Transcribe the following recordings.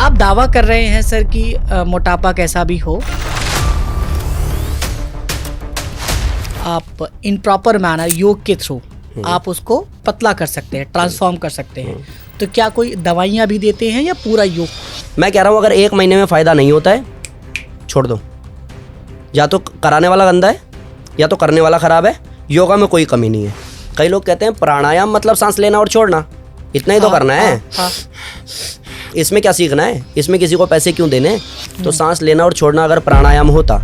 आप दावा कर रहे हैं सर कि मोटापा कैसा भी हो, आप इन प्रॉपर मैनर योग के थ्रू आप उसको पतला कर सकते हैं, ट्रांसफॉर्म कर सकते हैं। तो क्या कोई दवाइयाँ भी देते हैं या पूरा योग? मैं कह रहा हूँ अगर 1 महीने में फ़ायदा नहीं होता है छोड़ दो। या तो कराने वाला गंदा है या तो करने वाला ख़राब है। योगा में कोई कमी नहीं है। कई लोग कहते हैं प्राणायाम मतलब सांस लेना और छोड़ना, इतना ही तो करना है। इसमें क्या सीखना है, इसमें किसी को पैसे क्यों देने। तो सांस लेना और छोड़ना अगर प्राणायाम होता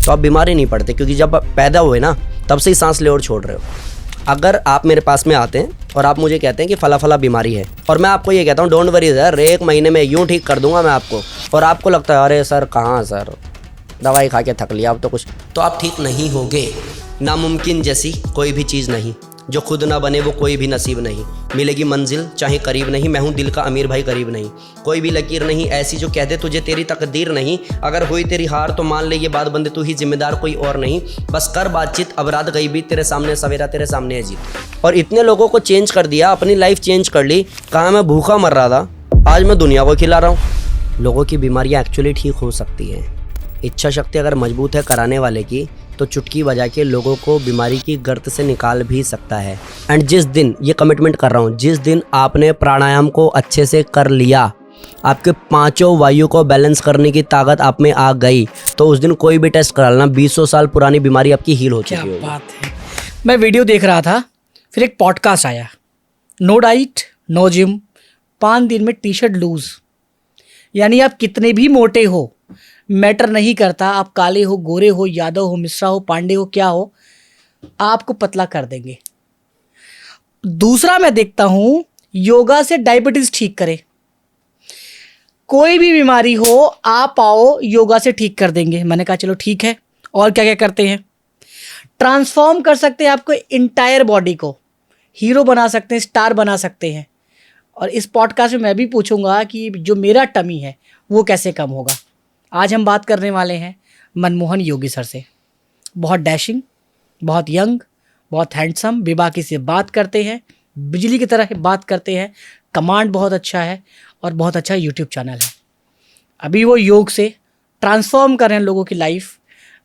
तो आप बीमार ही नहीं पड़ते, क्योंकि जब आप पैदा हुए ना तब से ही सांस ले और छोड़ रहे हो। अगर आप मेरे पास में आते हैं और आप मुझे कहते हैं कि फला फला बीमारी है और मैं आपको ये कहता हूँ डोंट वरी सर, 1 महीने में यूँ ठीक कर दूंगा मैं आपको, और आपको लगता है अरे सर कहाँ सर दवाई खा के थक लिया अब तो कुछ, तो आप ठीक नहीं होगे। नामुमकिन जैसी कोई भी चीज़ नहीं, जो खुद ना बने वो कोई भी नसीब नहीं। मिलेगी मंजिल चाहे करीब नहीं, मैं हूँ दिल का अमीर भाई गरीब नहीं। कोई भी लकीर नहीं ऐसी जो कह दे तुझे तेरी तकदीर नहीं। अगर हुई तेरी हार तो मान ले ये बात बंदे तू ही जिम्मेदार कोई और नहीं। बस कर बातचीत अब रात गई बीत, तेरे सामने सवेरा तेरे सामने है जीत। और इतने लोगों को चेंज कर दिया, अपनी लाइफ चेंज कर ली। कहाँ मैं भूखा मर रहा था, आज मैं दुनिया को खिला रहा हूँ। लोगों की बीमारियाँ एक्चुअली ठीक हो सकती हैं। इच्छा शक्ति अगर मजबूत है कराने वाले की तो चुटकी बजा के लोगों को बीमारी की गर्त से निकाल भी सकता है। एंड जिस दिन, ये कमिटमेंट कर रहा हूँ, जिस दिन आपने प्राणायाम को अच्छे से कर लिया, आपके 5 वायु को बैलेंस करने की ताकत आप में आ गई, तो उस दिन कोई भी टेस्ट करा लेना, 20 साल पुरानी बीमारी आपकी हील हो चुकी होगी। क्या बात है। मैं वीडियो देख रहा था, फिर एक पॉडकास्ट आया, नो डाइट नो जिम, 5 दिन में टी शर्ट लूज। यानी आप कितने भी मोटे हो मैटर नहीं करता, आप काले हो गोरे हो यादव हो मिश्रा हो पांडे हो क्या हो, आपको पतला कर देंगे। दूसरा मैं देखता हूं योगा से डायबिटीज ठीक करे। कोई भी बीमारी हो आप आओ योगा से ठीक कर देंगे। मैंने कहा चलो ठीक है, और क्या क्या करते हैं। ट्रांसफॉर्म कर सकते हैं आपको इंटायर बॉडी को, हीरो बना सकते हैं, स्टार बना सकते हैं। और इस पॉडकास्ट में मैं भी पूछूंगा कि जो मेरा टमी है वो कैसे कम होगा। आज हम बात करने वाले हैं मनमोहन योगी सर से। बहुत डैशिंग, बहुत यंग, बहुत हैंडसम, बेबाकी से बात करते हैं, बिजली की तरह बात करते हैं, कमांड बहुत अच्छा है और बहुत अच्छा यूट्यूब चैनल है। अभी वो योग से ट्रांसफॉर्म कर रहे हैं लोगों की लाइफ।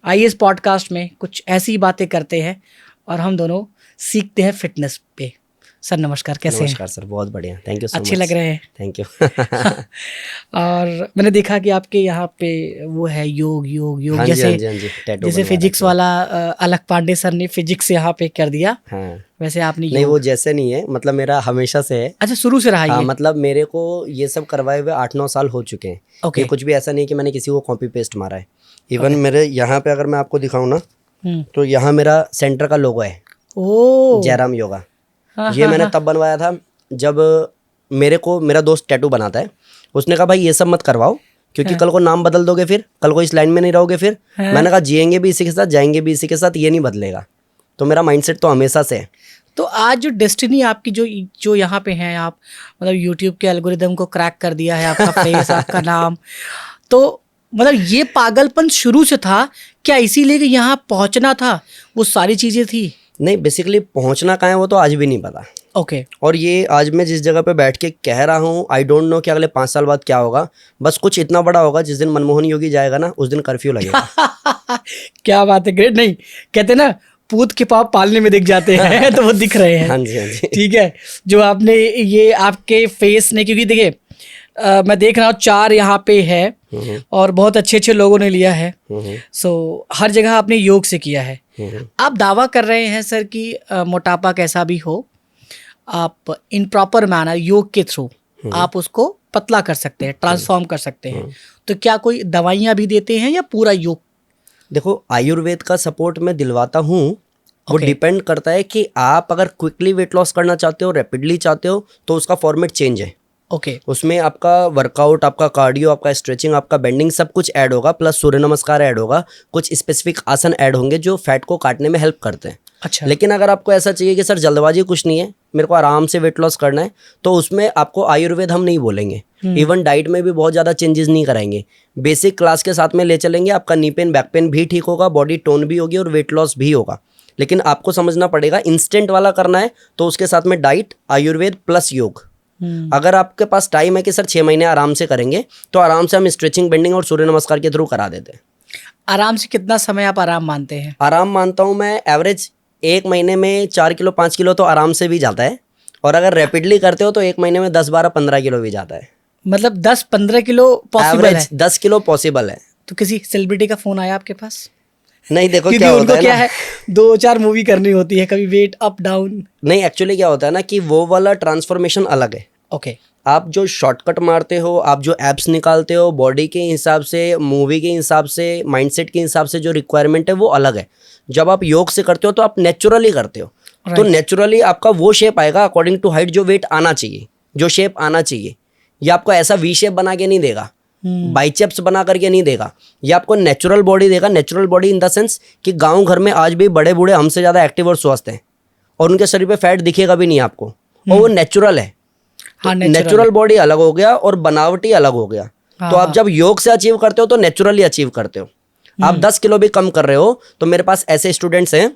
आइए इस पॉडकास्ट में कुछ ऐसी बातें करते हैं और हम दोनों सीखते हैं फिटनेस पे। सर नमस्कार, कैसे हैं? नमस्कार सर, बहुत बढ़िया, थैंक यू सो मच। अच्छे लग रहे हैं, थैंक यू। और मैंने देखा कि आपके यहाँ पे वो है योग योग योग, हाँ जैसे जी, हाँ जी, टैटू जैसे बनवा फिजिक्स रखा है। वाला अलख पांडे सर ने फिजिक्स यहाँ पे कर दिया, हाँ। वैसे आपने नहीं योग। वो जैसे नहीं है, मतलब मेरा हमेशा से है। अच्छा, शुरू से रहा हाँ, ये? मतलब मेरे को ये सब करवाए हुए 8-9 साल हो चुके हैं। ओके। ये कुछ भी ऐसा नहीं कि मैंने किसी को कॉपी पेस्ट मारा है। इवन मेरे यहाँ पे अगर मैं आपको दिखाऊं ना, तो यहाँ मेरा सेंटर का लोगो है, ओ जयराम योगा। हाँ, ये हाँ, मैंने हाँ। तब बनवाया था जब मेरा दोस्त टैटू बनाता है, उसने कहा भाई ये सब मत करवाओ क्योंकि कल को नाम बदल दोगे, फिर कल को इस लाइन में नहीं रहोगे। फिर मैंने कहा जिएंगे भी इसी के साथ जाएंगे भी इसी के साथ, ये नहीं बदलेगा। तो मेरा माइंडसेट तो हमेशा से है। तो आज जो डेस्टिनी आपकी जो यहाँ पे है, आप मतलब यूट्यूब के एल्गोरिदम को क्रैक कर दिया है, आपका फेस आपका नाम, तो मतलब ये पागलपन शुरू से था क्या? इसीलिए कि यहाँ पहुँचना था, वो सारी चीज़ें थी? नहीं, बेसिकली पहुंचना कहाँ है वो तो आज भी नहीं पता। ओके। और ये आज मैं जिस जगह पे बैठ के कह रहा हूँ, आई डोंट नो कि अगले 5 साल बाद क्या होगा। बस कुछ इतना बड़ा होगा, जिस दिन मनमोहन योगी जाएगा ना उस दिन कर्फ्यू लगेगा। क्या बात है, ग्रेट। नहीं कहते ना पूत के पाँव पालने में दिख जाते हैं तो वो दिख रहे हैं। हाँ जी, हाँ जी। ठीक है, जो आपने ये आपके फेस ने, क्योंकि देखिए मैं देख रहा हूँ 4 यहाँ पे है और बहुत अच्छे अच्छे लोगों ने लिया है। सो हर जगह आपने योग से किया है। आप दावा कर रहे हैं सर कि मोटापा कैसा भी हो, आप इन प्रॉपर मैनर योग के थ्रू आप उसको पतला कर सकते हैं, ट्रांसफॉर्म कर सकते हैं। तो क्या कोई दवाइयाँ भी देते हैं या पूरा योग? देखो, आयुर्वेद का सपोर्ट मैं दिलवाता हूँ। वो डिपेंड करता है कि आप अगर क्विकली वेट लॉस करना चाहते हो, रैपिडली चाहते हो, तो उसका फॉर्मेट चेंज है। ओके। उसमें आपका वर्कआउट, आपका कार्डियो, आपका स्ट्रेचिंग, आपका बेंडिंग सब कुछ ऐड होगा, प्लस सूर्य नमस्कार ऐड होगा, कुछ स्पेसिफिक आसन ऐड होंगे जो फैट को काटने में हेल्प करते हैं। अच्छा। लेकिन अगर आपको ऐसा चाहिए कि सर जल्दबाजी कुछ नहीं है, मेरे को आराम से वेट लॉस करना है, तो उसमें आपको आयुर्वेद हम नहीं बोलेंगे। इवन डाइट में भी बहुत ज़्यादा चेंजेस नहीं कराएंगे। बेसिक क्लास के साथ में ले चलेंगे, आपका नी पेन बैक पेन भी ठीक होगा, बॉडी टोन भी होगी और वेट लॉस भी होगा। लेकिन आपको समझना पड़ेगा, इंस्टेंट वाला करना है तो उसके साथ में डाइट, आयुर्वेद प्लस योग, अगर आपके पास टाइम है कि सर 6 महीने आराम से करेंगे, तो आराम से हम स्ट्रेचिंग, बेंडिंग और सूर्य नमस्कार के थ्रू करा देते हैं। आराम से कितना समय आप आराम मानते हैं? आराम मानता हूँ मैं एवरेज 1 महीने में 4 किलो 5 किलो तो आराम से भी जाता है, और अगर रैपिडली करते हो तो 1 महीने में 10 12 15 किलो भी जाता है। मतलब 10-15 किलो पॉसिबल है? एवरेज 10 किलो पॉसिबल है। तो किसी सेलिब्रिटी का फोन आया आपके पास? नहीं, देखो क्योंकि क्या होता उनको है क्या ना, है 2-4 मूवी करनी होती है, कभी वेट अप डाउन। नहीं एक्चुअली क्या होता है ना कि वो वाला ट्रांसफॉर्मेशन अलग है। ओके। आप जो शॉर्टकट मारते हो, आप जो एप्स निकालते हो, बॉडी के हिसाब से, मूवी के हिसाब से, माइंडसेट के हिसाब से जो रिक्वायरमेंट है वो अलग है। जब आप योग से करते हो तो आप नेचुरली करते हो, तो नेचुरली आपका वो शेप आएगा अकॉर्डिंग टू हाइट, जो वेट आना चाहिए, जो शेप आना चाहिए। ये आपको ऐसा वी शेप बना के नहीं देगा, बाइसेप्स बना करके नहीं देगा, ये आपको नेचुरल बॉडी देगा। Natural body in the sense कि गांव घर में आज भी बड़े बूढ़े हमसे ज़्यादा एक्टिव और स्वस्थ हैं, और उनके शरीर पे फैट दिखेगा भी नहीं आपको, और वो नेचुरल है। हाँ, नेचुरल बॉडी अलग हो गया और बनावटी अलग हो गया। तो आप जब योग से अचीव करते हो तो नेचुरली अचीव करते हो। आप 10 किलो भी कम कर रहे हो तो मेरे पास ऐसे स्टूडेंट्स हैं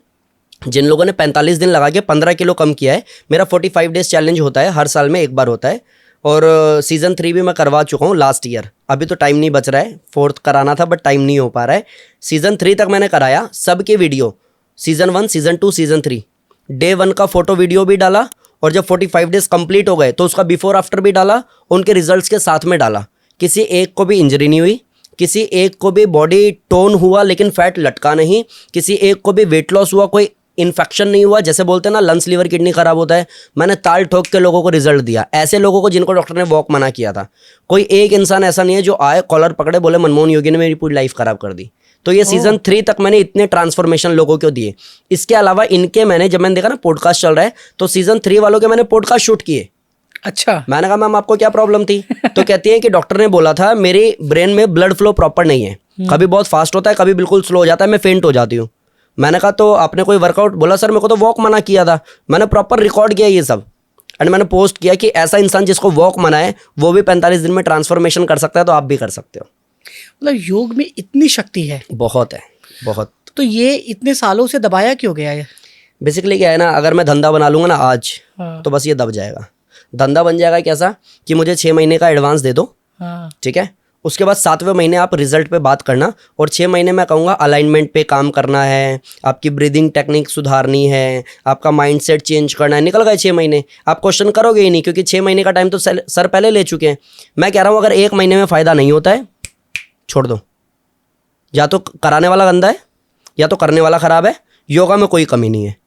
जिन लोगों ने 45 दिन लगा के 15 किलो कम किया है। मेरा 45 डेज चैलेंज होता है, हर साल में एक बार होता है, और सीज़न 3 भी मैं करवा चुका हूँ लास्ट ईयर। अभी तो टाइम नहीं बच रहा है, 4th कराना था बट टाइम नहीं हो पा रहा है। सीज़न 3 तक मैंने कराया, सबके video season 1, season 2, season 3 day 1 का फोटो वीडियो भी डाला, और जब 45 डेज कंप्लीट हो गए तो उसका बिफोर आफ्टर भी डाला, उनके रिजल्ट्स के साथ में डाला। किसी एक को भी इंजरी नहीं हुई, किसी एक को भी बॉडी टोन हुआ लेकिन फैट लटका नहीं, किसी एक को भी वेट लॉस हुआ, कोई इन्फेक्शन नहीं हुआ। जैसे बोलते हैं ना लंग्स लिवर किडनी खराब होता है, मैंने ताल ठोक के लोगों को रिजल्ट दिया, ऐसे लोगों को जिनको डॉक्टर ने वॉक मना किया था। कोई एक इंसान ऐसा नहीं है जो आए कॉलर पकड़े बोले मनमोहन योगी ने मेरी पूरी लाइफ खराब कर दी। तो ये सीज़न 3 तक मैंने इतने ट्रांसफॉर्मेशन लोगों को दिए। इसके अलावा इनके मैंने, जब मैंने देखा ना पॉडकास्ट चल रहा है, तो सीज़न 3 वालों के मैंने पॉडकास्ट शूट किए। अच्छा। मैंने कहा मैम आपको क्या प्रॉब्लम थी? तो कहती है कि डॉक्टर ने बोला था मेरी ब्रेन में ब्लड फ्लो प्रॉपर नहीं है, कभी बहुत फास्ट होता है, कभी बिल्कुल स्लो हो जाता है, मैं फेंट हो जाती हूँ। मैंने कहा तो आपने कोई वर्कआउट? बोला सर मेरे को तो वॉक मना किया था। मैंने प्रॉपर रिकॉर्ड किया ये सब, एंड मैंने पोस्ट किया कि ऐसा इंसान जिसको वॉक मना है वो भी 45 दिन में ट्रांसफॉर्मेशन कर सकता है, तो आप भी कर सकते हो। मतलब योग में इतनी शक्ति है? बहुत है, बहुत। तो ये इतने सालों से दबाया क्यों गया है? बेसिकली क्या है ना, अगर मैं धंधा बना लूंगा ना आज, हाँ। तो बस ये दब जाएगा। धंधा बन जाएगा कैसा कि मुझे 6 महीने का एडवांस दे दो, हाँ। ठीक है, उसके बाद 7वें महीने आप रिजल्ट पे बात करना, और 6 महीने मैं कहूँगा अलाइनमेंट पे काम करना है, आपकी ब्रीदिंग टेक्निक सुधारनी है, आपका माइंडसेट चेंज करना है। निकल गए 6 महीने, आप क्वेश्चन करोगे ही नहीं, क्योंकि 6 महीने का टाइम तो सर पहले ले चुके हैं। मैं कह रहा हूँ अगर 1 महीने में फ़ायदा नहीं होता है, छोड़ दो। या तो कराने वाला गंदा है या तो करने वाला ख़राब है, योगा में कोई कमी नहीं है।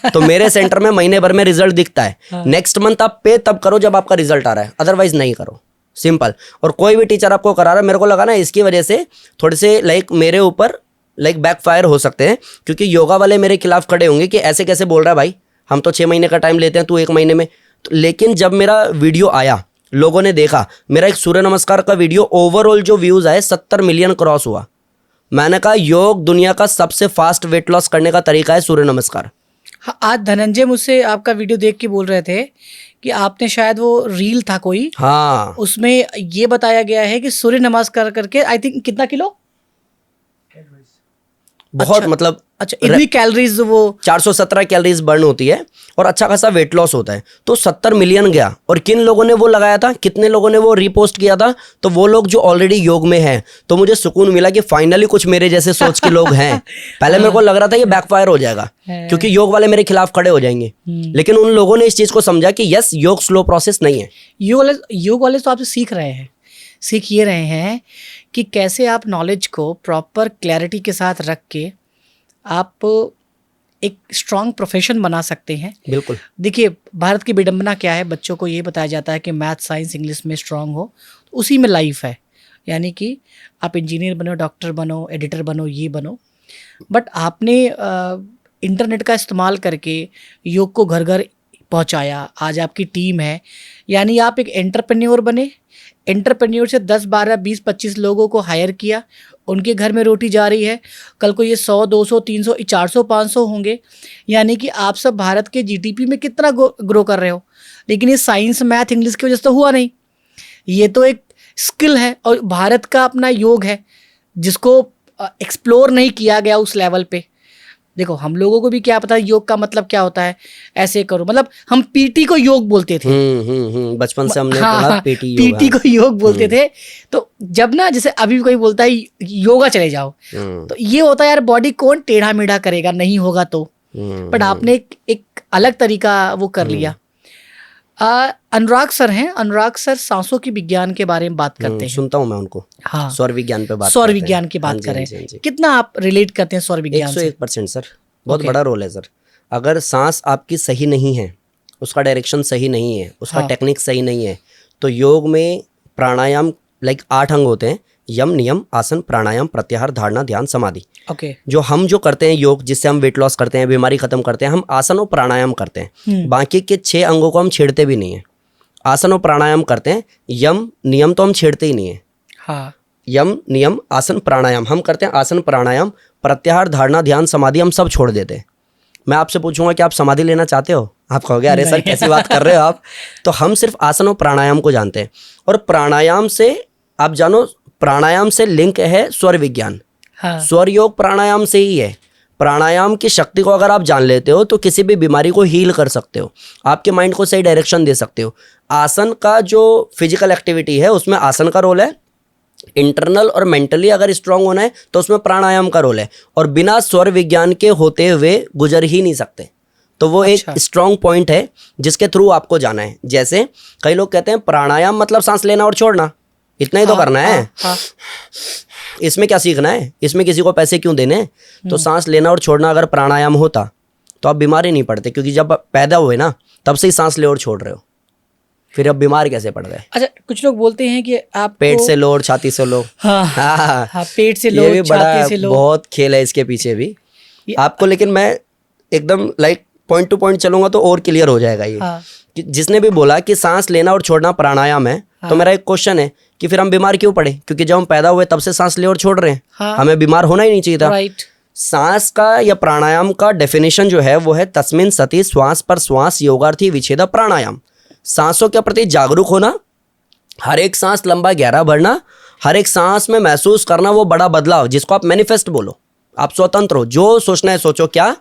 तो मेरे सेंटर में महीने भर में रिजल्ट दिखता है। नेक्स्ट मंथ आप पे तब करो जब आपका रिजल्ट आ रहा है, अदरवाइज नहीं करो, सिंपल। और कोई भी टीचर आपको करा रहा है, मेरे को लगा ना इसकी वजह से थोड़े से मेरे ऊपर बैकफायर हो सकते हैं, क्योंकि योगा वाले मेरे खिलाफ खड़े होंगे कि ऐसे कैसे बोल रहा है भाई, हम तो 6 महीने का टाइम लेते हैं, तू 1 महीने में। लेकिन जब मेरा वीडियो आया, लोगों ने देखा, मेरा एक सूर्य नमस्कार का वीडियो ओवरऑल जो व्यूज़ आए 70 मिलियन क्रॉस हुआ। मैंने कहा योग दुनिया का सबसे फास्ट वेट लॉस करने का तरीका है सूर्य नमस्कार। हाँ, आज धनंजय मुझसे आपका वीडियो देख के बोल रहे थे कि आपने शायद वो रील था कोई, हाँ, उसमें ये बताया गया है कि सूर्य नमस्कार करके आई थिंक कितना किलो, बहुत मतलब अच्छा इतनी कैलोरीज वो 417 कैलोरीज बर्न होती है और अच्छा खासा वेट लॉस होता है। तो 70 मिलियन गया। और किन लोगों ने वो लगाया था, कितने लोगों ने वो रीपोस्ट किया था? तो वो लोग जो ऑलरेडी योग में हैं। तो मुझे सुकून मिला कि फाइनली कुछ मेरे जैसे सोच के लोग हैं। पहले मेरे को लग रहा था ये बैकफायर हो जाएगा क्योंकि योग वाले मेरे खिलाफ खड़े हो जाएंगे, लेकिन उन लोगों ने इस चीज को समझा कि यस, योग स्लो प्रोसेस नहीं है। योग वाले तो आपसे सीख ये रहे हैं कि कैसे आप नॉलेज को प्रॉपर क्लैरिटी के साथ रख के आप एक स्ट्रॉन्ग प्रोफेशन बना सकते हैं। बिल्कुल। देखिए, भारत की विडंबना क्या है, बच्चों को ये बताया जाता है कि मैथ, साइंस, इंग्लिश में स्ट्रांग हो, तो उसी में लाइफ है। यानी कि आप इंजीनियर बनो, डॉक्टर बनो, एडिटर बनो, ये बनो। बट आपने इंटरनेट का इस्तेमाल करके योग को घर घर पहुंचाया। आज आपकी टीम है, यानी आप एक एंटरप्रेन्योर बने। एंटरप्रेन्योर से 10, 12, 20, 25 लोगों को हायर किया, उनके घर में रोटी जा रही है। कल को ये 100, 200, 300, 400, 500 होंगे। यानी कि आप सब भारत के जीडीपी में कितना ग्रो कर रहे हो। लेकिन ये साइंस, मैथ, इंग्लिश की वजह से तो हुआ नहीं। ये तो एक स्किल है और भारत का अपना योग है जिसको एक्सप्लोर नहीं किया गया उस लेवल पे। देखो हम लोगों को भी क्या पता योग का मतलब क्या होता है, ऐसे करो, मतलब हम पीटी को योग बोलते थे। बचपन से हमने हाँ, पढ़ा पीटी पीटी को योग बोलते थे। तो जब ना जैसे अभी कोई बोलता है योगा चले जाओ, तो ये होता है यार बॉडी कौन टेढ़ा मेढ़ा करेगा, नहीं होगा तो। बट आपने एक अलग तरीका वो कर लिया। अनुराग सर हैं, अनुराग सर सांसों की विज्ञान के बारे में बात करते हैं। सुनता हूँ मैं उनको। हाँ, सौर विज्ञान पे बात सौर करते हैं। विज्ञान की हाँ बात जी, करें, हाँ जी, हाँ जी। कितना आप रिलेट करते हैं सौर विज्ञान से? 101% सर, बहुत Okay. बड़ा रोल है सर। अगर सांस आपकी सही नहीं है, उसका डायरेक्शन सही नहीं है, उसका हाँ। टेक्निक सही नहीं है, तो योग में प्राणायाम 8 अंग होते हैं। यम, नियम, आसन, प्राणायाम, प्रत्याहार, धारणा, ध्यान, समाधि। ओके। जो हम जो करते हैं योग, जिससे हम वेट लॉस करते हैं, बीमारी खत्म करते हैं, हम आसन और प्राणायाम करते हैं। बाकी के 6 अंगों को हम छेड़ते भी नहीं है। आसन और प्राणायाम करते हैं, यम नियम तो हम छेड़ते ही नहीं है। हाँ, यम, नियम, आसन, प्राणायाम हम करते हैं। आसन, प्राणायाम, प्रत्याहार, धारणा, ध्यान, समाधि हम सब छोड़ देते हैं। मैं आपसे पूछूंगा कि आप समाधि लेना चाहते हो? आप कहोगे अरे सर कैसी बात कर रहे हो आप। तो हम सिर्फ आसन और प्राणायाम को जानते हैं। और प्राणायाम से आप जानो, प्राणायाम से लिंक है स्वर विज्ञान। हाँ, स्वर योग प्राणायाम से ही है। प्राणायाम की शक्ति को अगर आप जान लेते हो तो किसी भी बीमारी को हील कर सकते हो, आपके माइंड को सही डायरेक्शन दे सकते हो। आसन का जो फिजिकल एक्टिविटी है उसमें आसन का रोल है। इंटरनल और मेंटली अगर स्ट्रांग होना है तो उसमें प्राणायाम का रोल है। और बिना स्वर विज्ञान के होते हुए गुजर ही नहीं सकते। तो वो एक स्ट्रांग पॉइंट है जिसके थ्रू आपको जाना है। जैसे कई लोग कहते हैं प्राणायाम मतलब सांस लेना और छोड़ना, इतना ही तो करना है। हाँ, इसमें क्या सीखना है, इसमें किसी को पैसे क्यों देने। तो सांस लेना और छोड़ना अगर प्राणायाम होता तो आप बीमार ही नहीं पड़ते, क्योंकि जब पैदा हुए ना तब से ही सांस ले और छोड़ रहे हो, फिर अब बीमार कैसे पड़ गए। अच्छा, कुछ लोग बोलते हैं कि आप पेट से लो और छाती से लो। हाँ, हाँ, हाँ, पेट से लो, ये भी बड़ा छाती से लो। बहुत खेल है इसके पीछे भी ये- आपको। लेकिन मैं एकदम पॉइंट टू पॉइंट चलूंगा तो और क्लियर हो जाएगा ये। हाँ, कि जिसने भी बोला कि सांस लेना और छोड़ना प्राणायाम है, तो मेरा एक क्वेश्चन है कि फिर हम बीमार क्यों पड़े? क्योंकि जब हम पैदा हुए तब से सांस ले और छोड़ रहे हैं। हाँ, हमें बीमार होना ही नहीं चाहिए था। राइट। सांस का या प्राणायाम का डेफिनेशन जो है वो है तस्मिन सति श्वास पर श्वास योगार्थी विच्छेद प्राणायाम। सांसों के प्रति जागरूक होना, हर एक सांस लंबा गहरा भरना, हर एक सांस में महसूस करना वो बड़ा बदलाव, जिसको आप मैनिफेस्ट बोलो। आप स्वतंत्र हो, जो सोचना है सोचो। क्या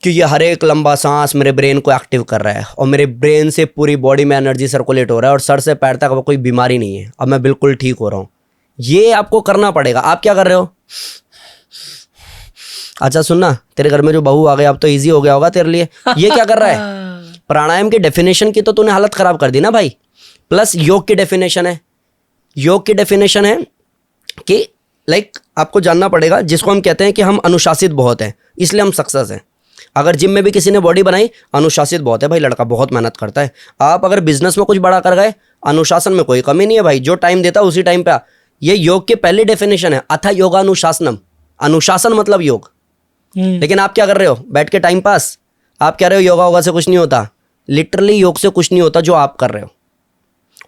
कि ये हर एक लंबा सांस मेरे ब्रेन को एक्टिव कर रहा है और मेरे ब्रेन से पूरी बॉडी में एनर्जी सर्कुलेट हो रहा है और सर से पैर तक अब कोई बीमारी नहीं है, अब मैं बिल्कुल ठीक हो रहा हूँ। ये आपको करना पड़ेगा। आप क्या कर रहे हो? अच्छा सुनना, तेरे घर में जो बहू आ गई अब तो इजी हो गया होगा तेरे लिए। ये क्या कर रहा है? प्राणायाम की डेफिनेशन की तो तूने हालत खराब कर दी ना भाई। प्लस योग की डेफिनेशन है, योग की डेफिनेशन है कि आपको जानना पड़ेगा, जिसको हम कहते हैं कि हम अनुशासित बहुत हैं इसलिए हम सक्सेस हैं। अगर जिम में भी किसी ने बॉडी बनाई, अनुशासित बहुत है भाई, लड़का बहुत मेहनत करता है। आप अगर बिजनेस में कुछ बड़ा कर गए, अनुशासन में कोई कमी नहीं है भाई, जो टाइम देता है उसी टाइम पे। ये योग की पहली डेफिनेशन है, अथा योगानुशासनम। अनुशासन मतलब योग। लेकिन आप क्या कर रहे हो? बैठ के टाइम पास। आप कह रहे हो योगा होगा से कुछ नहीं होता। लिटरली योग से कुछ नहीं होता जो आप कर रहे हो।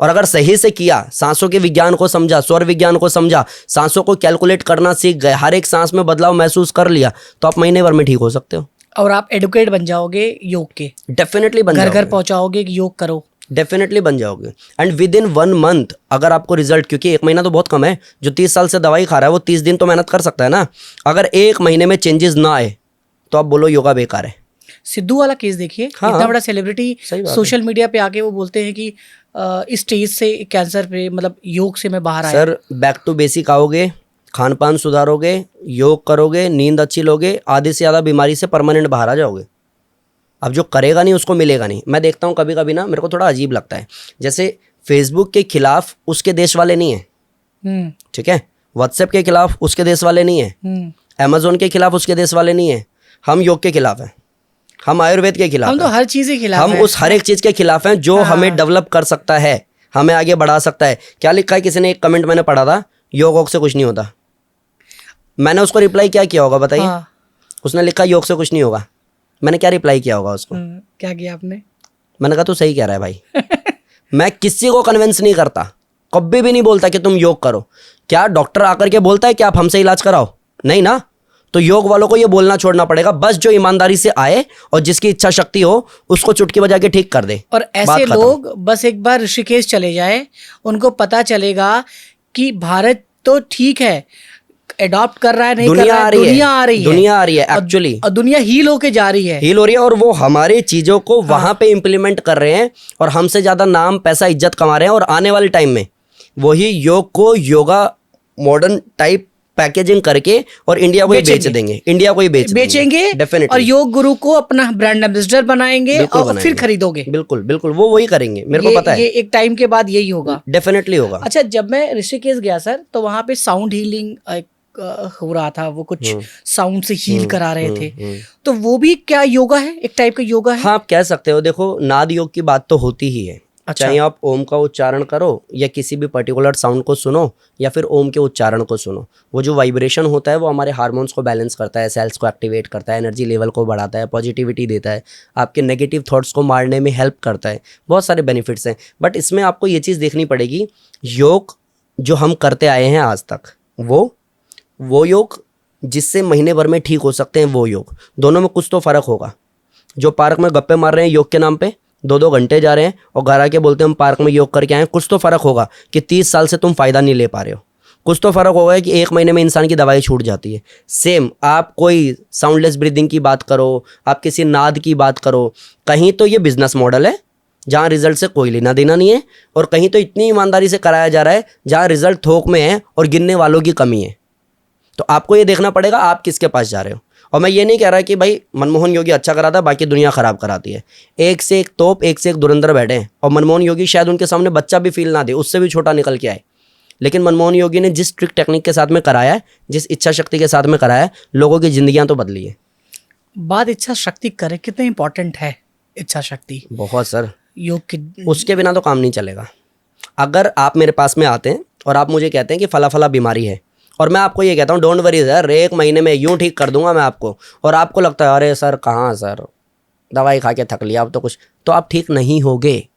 और अगर सही से किया, सांसों के विज्ञान को समझा, स्वर विज्ञान को समझा, सांसों को कैलकुलेट करना सीख गए, हर एक सांस में बदलाव महसूस कर लिया, तो आप महीने भर में ठीक हो सकते हो। और आप एडुकेट बन जाओगे योग के, डेफिनेटली बन घर जाओगे। घर पहुंचाओगे कि योग करो। डेफिनेटली बन जाओगे। एंड विद इन 1 मंथ अगर आपको रिजल्ट, क्योंकि 1 महीना तो बहुत कम है, जो 30 साल से दवाई खा रहा है वो 30 दिन तो मेहनत कर सकता है ना। अगर 1 महीने में चेंजेस ना आए तो आप बोलो योगा बेकार है। सिद्धू वाला केस देखिए, हाँ, इतना बड़ा सेलिब्रिटी सही बात सोशल मीडिया पे आके वो बोलते हैं कि इस स्टेज से कैंसर पे, मतलब योग से मैं बाहर आया। सर बैक टू बेसिक आओगे, खान पान सुधारोगे, योग करोगे, नींद अच्छी लोगे, आधे से ज़्यादा बीमारी से परमानेंट बाहर आ जाओगे। अब जो करेगा नहीं उसको मिलेगा नहीं। मैं देखता हूँ कभी कभी ना, मेरे को थोड़ा अजीब लगता है, जैसे फेसबुक के खिलाफ उसके देश वाले नहीं है, ठीक है, व्हाट्सएप के खिलाफ उसके देश वाले नहीं है, अमेजोन के खिलाफ उसके देश वाले नहीं है। हम योग के खिलाफ हैं, हम आयुर्वेद के खिलाफ हम तो हैं, हर चीज के खिलाफ हम हैं। उस हर एक चीज़ के खिलाफ हैं जो हमें डेवलप कर सकता है, हमें आगे बढ़ा सकता है। क्या लिखा है किसी ने, एक कमेंट मैंने पढ़ा था, योग वोग से कुछ नहीं होता। मैंने उसको रिप्लाई क्या किया होगा बताइए? हाँ। उसने लिखा योग से कुछ नहीं होगा। मैंने क्या रिप्लाई किया होगा उसको? क्या किया आपने? मैंने कहा तू सही कह रहा है भाई। मैं किसी को कन्विंस नहीं करता, कभी भी नहीं बोलता कि तुम योग करो। क्या डॉक्टर आकर के बोलता है कि आप हमसे इलाज कराओ? नहीं ना। तो योग वालों को ये बोलना छोड़ना पड़ेगा, बस जो ईमानदारी से आए और जिसकी इच्छा शक्ति हो उसको चुटकी बजा के ठीक कर दे। और ऐसे लोग बस एक बार ऋषिकेश चले जाए, उनको पता चलेगा कि भारत तो ठीक है, एडॉप्ट कर रहा है नहीं कर दुनिया रहा आ है, रही है, दुनिया आ रही है, दुनिया आ रही है एक्चुअली, और दुनिया हील होके जा रही है। हील हो रही है और वो हमारी चीजों को वहां पे इम्प्लीमेंट कर रहे हैं और हमसे ज्यादा नाम पैसा इज्जत कमा रहे हैं। और आने वाले टाइम में वही योग को योगा मॉडर्न टाइप पैकेजिंग करके और इंडिया को ही बेच देंगे, इंडिया को ही बेचेंगे डेफिनेटली। और योग गुरु को अपना ब्रांड एम्बेसडर बनाएंगे और फिर खरीदोगे। बिल्कुल बिल्कुल, वो वही करेंगे, मेरे को पता है। ये एक टाइम के बाद यही होगा, डेफिनेटली होगा। अच्छा, जब मैं ऋषिकेश गया सर, तो वहां पे साउंड हीलिंग हो रहा था, वो कुछ साउंड से हील करा रहे थे, तो वो भी क्या योगा है, एक टाइप का योगा है? हाँ, आप कह सकते हो। देखो, नाद योग की बात तो होती ही है। अच्छा। चाहे आप ओम का उच्चारण करो या किसी भी पर्टिकुलर साउंड को सुनो या फिर ओम के उच्चारण को सुनो, वो जो वाइब्रेशन होता है वो हमारे हार्मोन्स को बैलेंस करता है, सेल्स को एक्टिवेट करता है, एनर्जी लेवल को बढ़ाता है, पॉजिटिविटी देता है, आपके नेगेटिव थॉट्स को मारने में हेल्प करता है। बहुत सारे बेनिफिट्स हैं, बट इसमें आपको ये चीज़ देखनी पड़ेगी, योग जो हम करते आए हैं आज तक, वो योग जिससे महीने भर में ठीक हो सकते हैं, वो योग, दोनों में कुछ तो फ़र्क होगा। जो पार्क में गप्पे मार रहे हैं योग के नाम पे, 2-2 घंटे जा रहे हैं और घर आके बोलते हैं हम पार्क में योग करके आए हैं, कुछ तो फ़र्क होगा कि 30 साल से तुम फ़ायदा नहीं ले पा रहे हो। कुछ तो फ़र्क होगा कि 1 महीने में इंसान की दवाई छूट जाती है। सेम आप कोई साउंडलेस ब्रीदिंग की बात करो, आप किसी नाद की बात करो, कहीं तो ये बिजनेस मॉडल है जहाँ रिजल्ट से कोई लेना देना नहीं है, और कहीं तो इतनी ईमानदारी से कराया जा रहा है जहाँ रिजल्ट थोक में है और गिनने वालों की कमी है। तो आपको ये देखना पड़ेगा आप किसके पास जा रहे हो। और मैं ये नहीं कह रहा कि भाई मनमोहन योगी अच्छा कराता है बाकी दुनिया ख़राब कराती है। एक से एक तोप, एक से एक धुरंधर बैठे हैं, और मनमोहन योगी शायद उनके सामने बच्चा भी फील ना दे, उससे भी छोटा निकल के आए, लेकिन मनमोहन योगी ने जिस ट्रिक टेक्निक के साथ में कराया है, जिस इच्छा शक्ति के साथ में कराया है, लोगों की ज़िंदगियाँ तो बदली है। बात इच्छा शक्ति करे, कितने इंपॉर्टेंट है इच्छा शक्ति बहुत सर, योग की। उसके बिना तो काम नहीं चलेगा। अगर आप मेरे पास में आते हैं और आप मुझे कहते हैं कि फला फला बीमारी है, और मैं आपको ये कहता हूँ डोंट वरी सर, 1 महीने में यूँ ठीक कर दूंगा मैं आपको, और आपको लगता है अरे सर कहाँ सर, दवाई खा के थक लिया अब तो कुछ, तो आप ठीक नहीं होगे।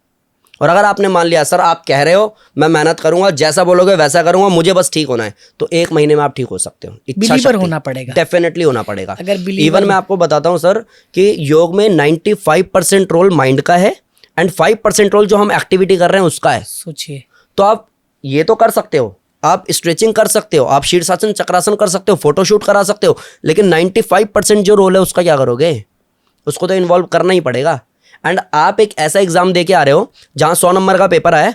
और अगर आपने मान लिया सर आप कह रहे हो मैं मेहनत करूंगा, जैसा बोलोगे वैसा करूंगा, मुझे बस ठीक होना है, तो 1 महीने में आप ठीक हो सकते हो। बिलीवर होना पड़ेगा, डेफिनेटली होना पड़ेगा। अगर इवन मैं आपको बताता हूँ सर कि योग में 95% रोल माइंड का है एंड 5% रोल जो हम एक्टिविटी कर रहे हैं उसका है। सोचिए, तो आप ये तो कर सकते हो, आप स्ट्रेचिंग कर सकते हो, आप शीर्षासन चक्रासन कर सकते हो, फोटोशूट करा सकते हो, लेकिन 95% जो रोल है उसका क्या करोगे? उसको तो इन्वॉल्व करना ही पड़ेगा। एंड आप एक ऐसा एग्जाम दे के आ रहे हो जहाँ 100 नंबर का पेपर आया,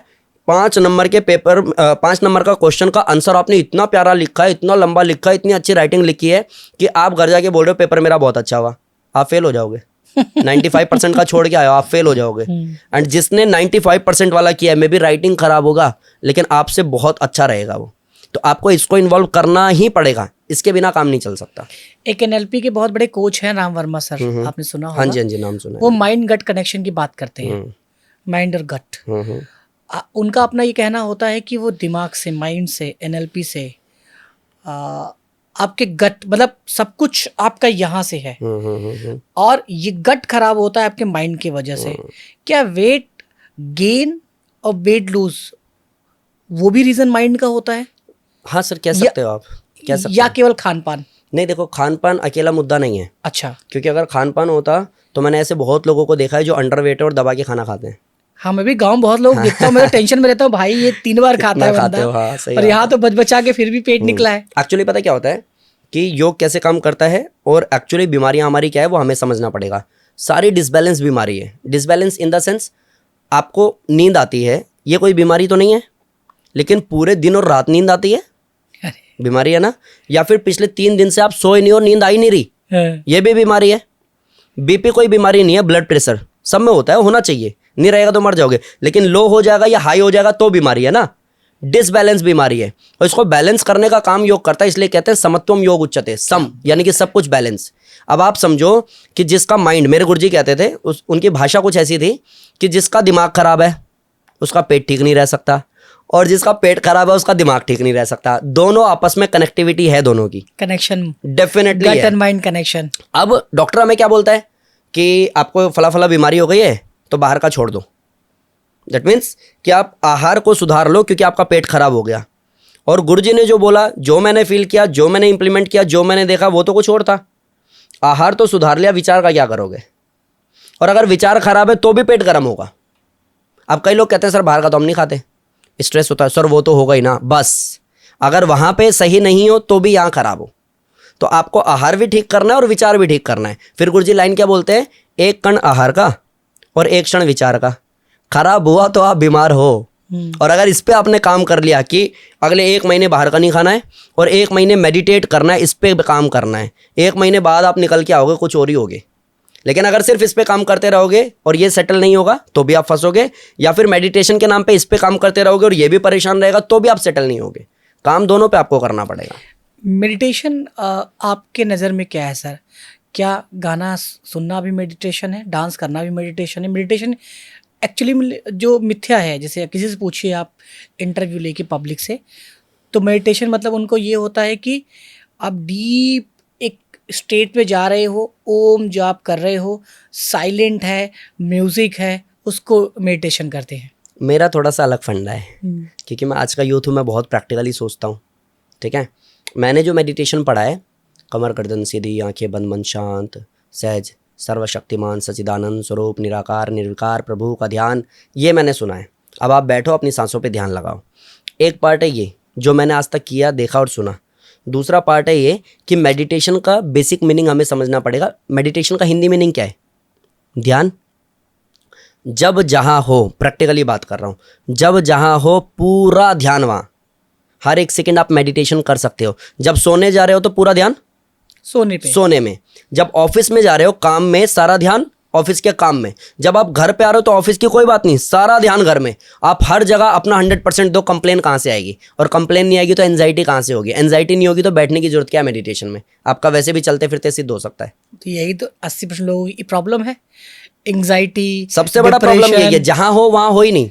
5 नंबर के पेपर 5 नंबर का क्वेश्चन का आंसर आपने इतना प्यारा लिखा है, इतना लंबा लिखा है, इतनी अच्छी राइटिंग लिखी है कि आप घर जाके बोल रहे हो पेपर मेरा बहुत अच्छा हुआ, आप फेल हो जाओगे। 95% का छोड़ के आए हो, आप फेल हो जाओगे। एंड जिसने 95% वाला किया है, मे बी राइटिंग खराब होगा लेकिन आपसे बहुत अच्छा रहेगा वो। तो आपको इसको इन्वॉल्व करना ही पड़ेगा, इसके बिना काम नहीं चल सकता। एक एनएलपी के बहुत बड़े कोच हैं राम वर्मा सर, आपने सुना होगा? हाँ जी, नाम सुना है। वो माइंड गट कनेक्शन की बात करते हैं, माइंड और गट। उनका अपना ये कहना होता है कि वो दिमाग से, माइंड से, एनएलपी से, आपके गट, मतलब सब कुछ आपका यहाँ से है, और ये गट खराब होता है आपके माइंड की वजह से। क्या वेट गेन और वेट लूज वो भी रीजन माइंड का होता है? हाँ सर, कह सकते हो आप, कह सकते या केवल खान पान? नहीं, देखो खान पान अकेला मुद्दा नहीं है। अच्छा। क्योंकि अगर खान पान होता तो मैंने ऐसे बहुत लोगों को देखा है जो अंडरवेट है और दबा के खाना खाते हैं। हाँ, मैं भी गांव बहुत लोग देखता हूँ, मैं तो टेंशन में रहता हूँ भाई ये 3 बार खाता है बंदा, हाँ, सही और यहाँ तो बच बचा के फिर भी पेट निकला है। एक्चुअली पता क्या होता है कि योग कैसे काम करता है और एक्चुअली बीमारियाँ हमारी क्या है वो हमें समझना पड़ेगा। सारी डिसबैलेंस बीमारी है। डिसबैलेंस इन द सेंस आपको नींद आती है, ये कोई बीमारी तो नहीं है, लेकिन पूरे दिन और रात नींद आती है, बीमारी है ना। या फिर पिछले 3 दिन से आप सोए नहीं और नींद आई नहीं रही, ये भी बीमारी है। बीपी कोई बीमारी नहीं है, ब्लड प्रेशर सब में होता है, होना चाहिए, नहीं रहेगा तो मर जाओगे, लेकिन लो हो जाएगा या हाई हो जाएगा तो बीमारी है ना। डिसबैलेंस बीमारी है, और इसको बैलेंस करने का काम योग करता है, इसलिए कहते हैं समत्वम योग उच्यते, सम यानी कि सब कुछ बैलेंस। अब आप समझो कि जिसका माइंड, मेरे गुरुजी कहते थे, उनकी भाषा कुछ ऐसी थी कि जिसका दिमाग खराब है उसका पेट ठीक नहीं रह सकता, और जिसका पेट खराब है उसका दिमाग ठीक नहीं रह सकता। दोनों आपस में कनेक्टिविटी है, दोनों की connection definitely gut and mind connection. अब डॉक्टर हमें क्या बोलता है कि आपको फला फला बीमारी हो गई है तो बाहर का छोड़ दो। दैट मीन्स कि आप आहार को सुधार लो क्योंकि आपका पेट खराब हो गया। और गुरुजी ने जो बोला, जो मैंने फील किया, जो मैंने इंप्लीमेंट किया, जो मैंने देखा, वो तो कुछ और था। आहार तो सुधार लिया, विचार का क्या करोगे? और अगर विचार खराब है तो भी पेट गर्म होगा। अब कई लोग कहते हैं सर बाहर का तो हम नहीं खाते, स्ट्रेस होता है। सर वो तो होगा ही ना, बस अगर वहाँ पे सही नहीं हो तो भी यहाँ खराब हो। तो आपको आहार भी ठीक करना है और विचार भी ठीक करना है। फिर गुरुजी लाइन क्या बोलते हैं, एक कण आहार का और एक क्षण विचार का, खराब हुआ तो आप बीमार हो। और अगर इस पे आपने काम कर लिया कि अगले 1 महीने बाहर का नहीं खाना है और 1 महीने मेडिटेट करना है, इस पे काम करना है, 1 महीने बाद आप निकल के आओगे कुछ और ही होगे। लेकिन अगर सिर्फ इस पे काम करते रहोगे और ये सेटल नहीं होगा तो भी आप फंसोगे, या फिर मेडिटेशन के नाम पे इस पे काम करते रहोगे और ये भी परेशान रहेगा तो भी आप सेटल नहीं होगे। काम दोनों पे आपको करना पड़ेगा। मेडिटेशन आपके नज़र में क्या है सर? क्या गाना सुनना भी मेडिटेशन है, डांस करना भी मेडिटेशन है? मेडिटेशन एक्चुअली जो मिथ्या है, जैसे किसी से पूछिए आप इंटरव्यू लेके पब्लिक से, तो मेडिटेशन मतलब उनको ये होता है कि आप डीप एक स्टेट में जा रहे हो, ओम जाप कर रहे हो, साइलेंट है, म्यूज़िक है, उसको मेडिटेशन करते हैं। मेरा थोड़ा सा अलग फंडा है, क्योंकि मैं आज का यूथ हूँ, मैं बहुत प्रैक्टिकली सोचता हूँ। ठीक है, मैंने जो मेडिटेशन पढ़ा है, कमर गर्दन सीधी, आंखें बंद, मन शांत, सहज, सर्वशक्तिमान सच्चिदानंद स्वरूप निराकार निर्विकार प्रभु का ध्यान, ये मैंने सुना है। अब आप बैठो, अपनी सांसों पे ध्यान लगाओ। एक पार्ट है ये जो मैंने आज तक किया, देखा और सुना। दूसरा पार्ट है ये कि मेडिटेशन का बेसिक मीनिंग हमें समझना पड़ेगा। मेडिटेशन का हिंदी मीनिंग क्या है? ध्यान। जब जहाँ हो, प्रैक्टिकली बात कर रहा हूँ, जब जहाँ हो पूरा ध्यान वहाँ, हर एक सेकंड आप मेडिटेशन कर सकते हो। जब सोने जा रहे हो तो पूरा ध्यान सोने पे, सोने में। जब ऑफिस में जा रहे हो काम में, सारा ध्यान ऑफिस के काम में। जब आप घर पे आ रहे हो तो ऑफिस की कोई बात नहीं, सारा ध्यान घर में। आप हर जगह अपना 100% दो। कंप्लेन कहाँ से आएगी? और कंप्लेन नहीं आएगी तो एंजाइटी कहाँ से होगी? एंजाइटी नहीं होगी तो बैठने की जरूरत क्या है मेडिटेशन में? आपका वैसे भी चलते फिरते सिद्ध हो सकता है। तो यही तो 80% लोगों की प्रॉब्लम है, एंग्जाइटी। सबसे बड़ा प्रॉब्लम यही है, जहाँ हो वहाँ हो ही नहीं।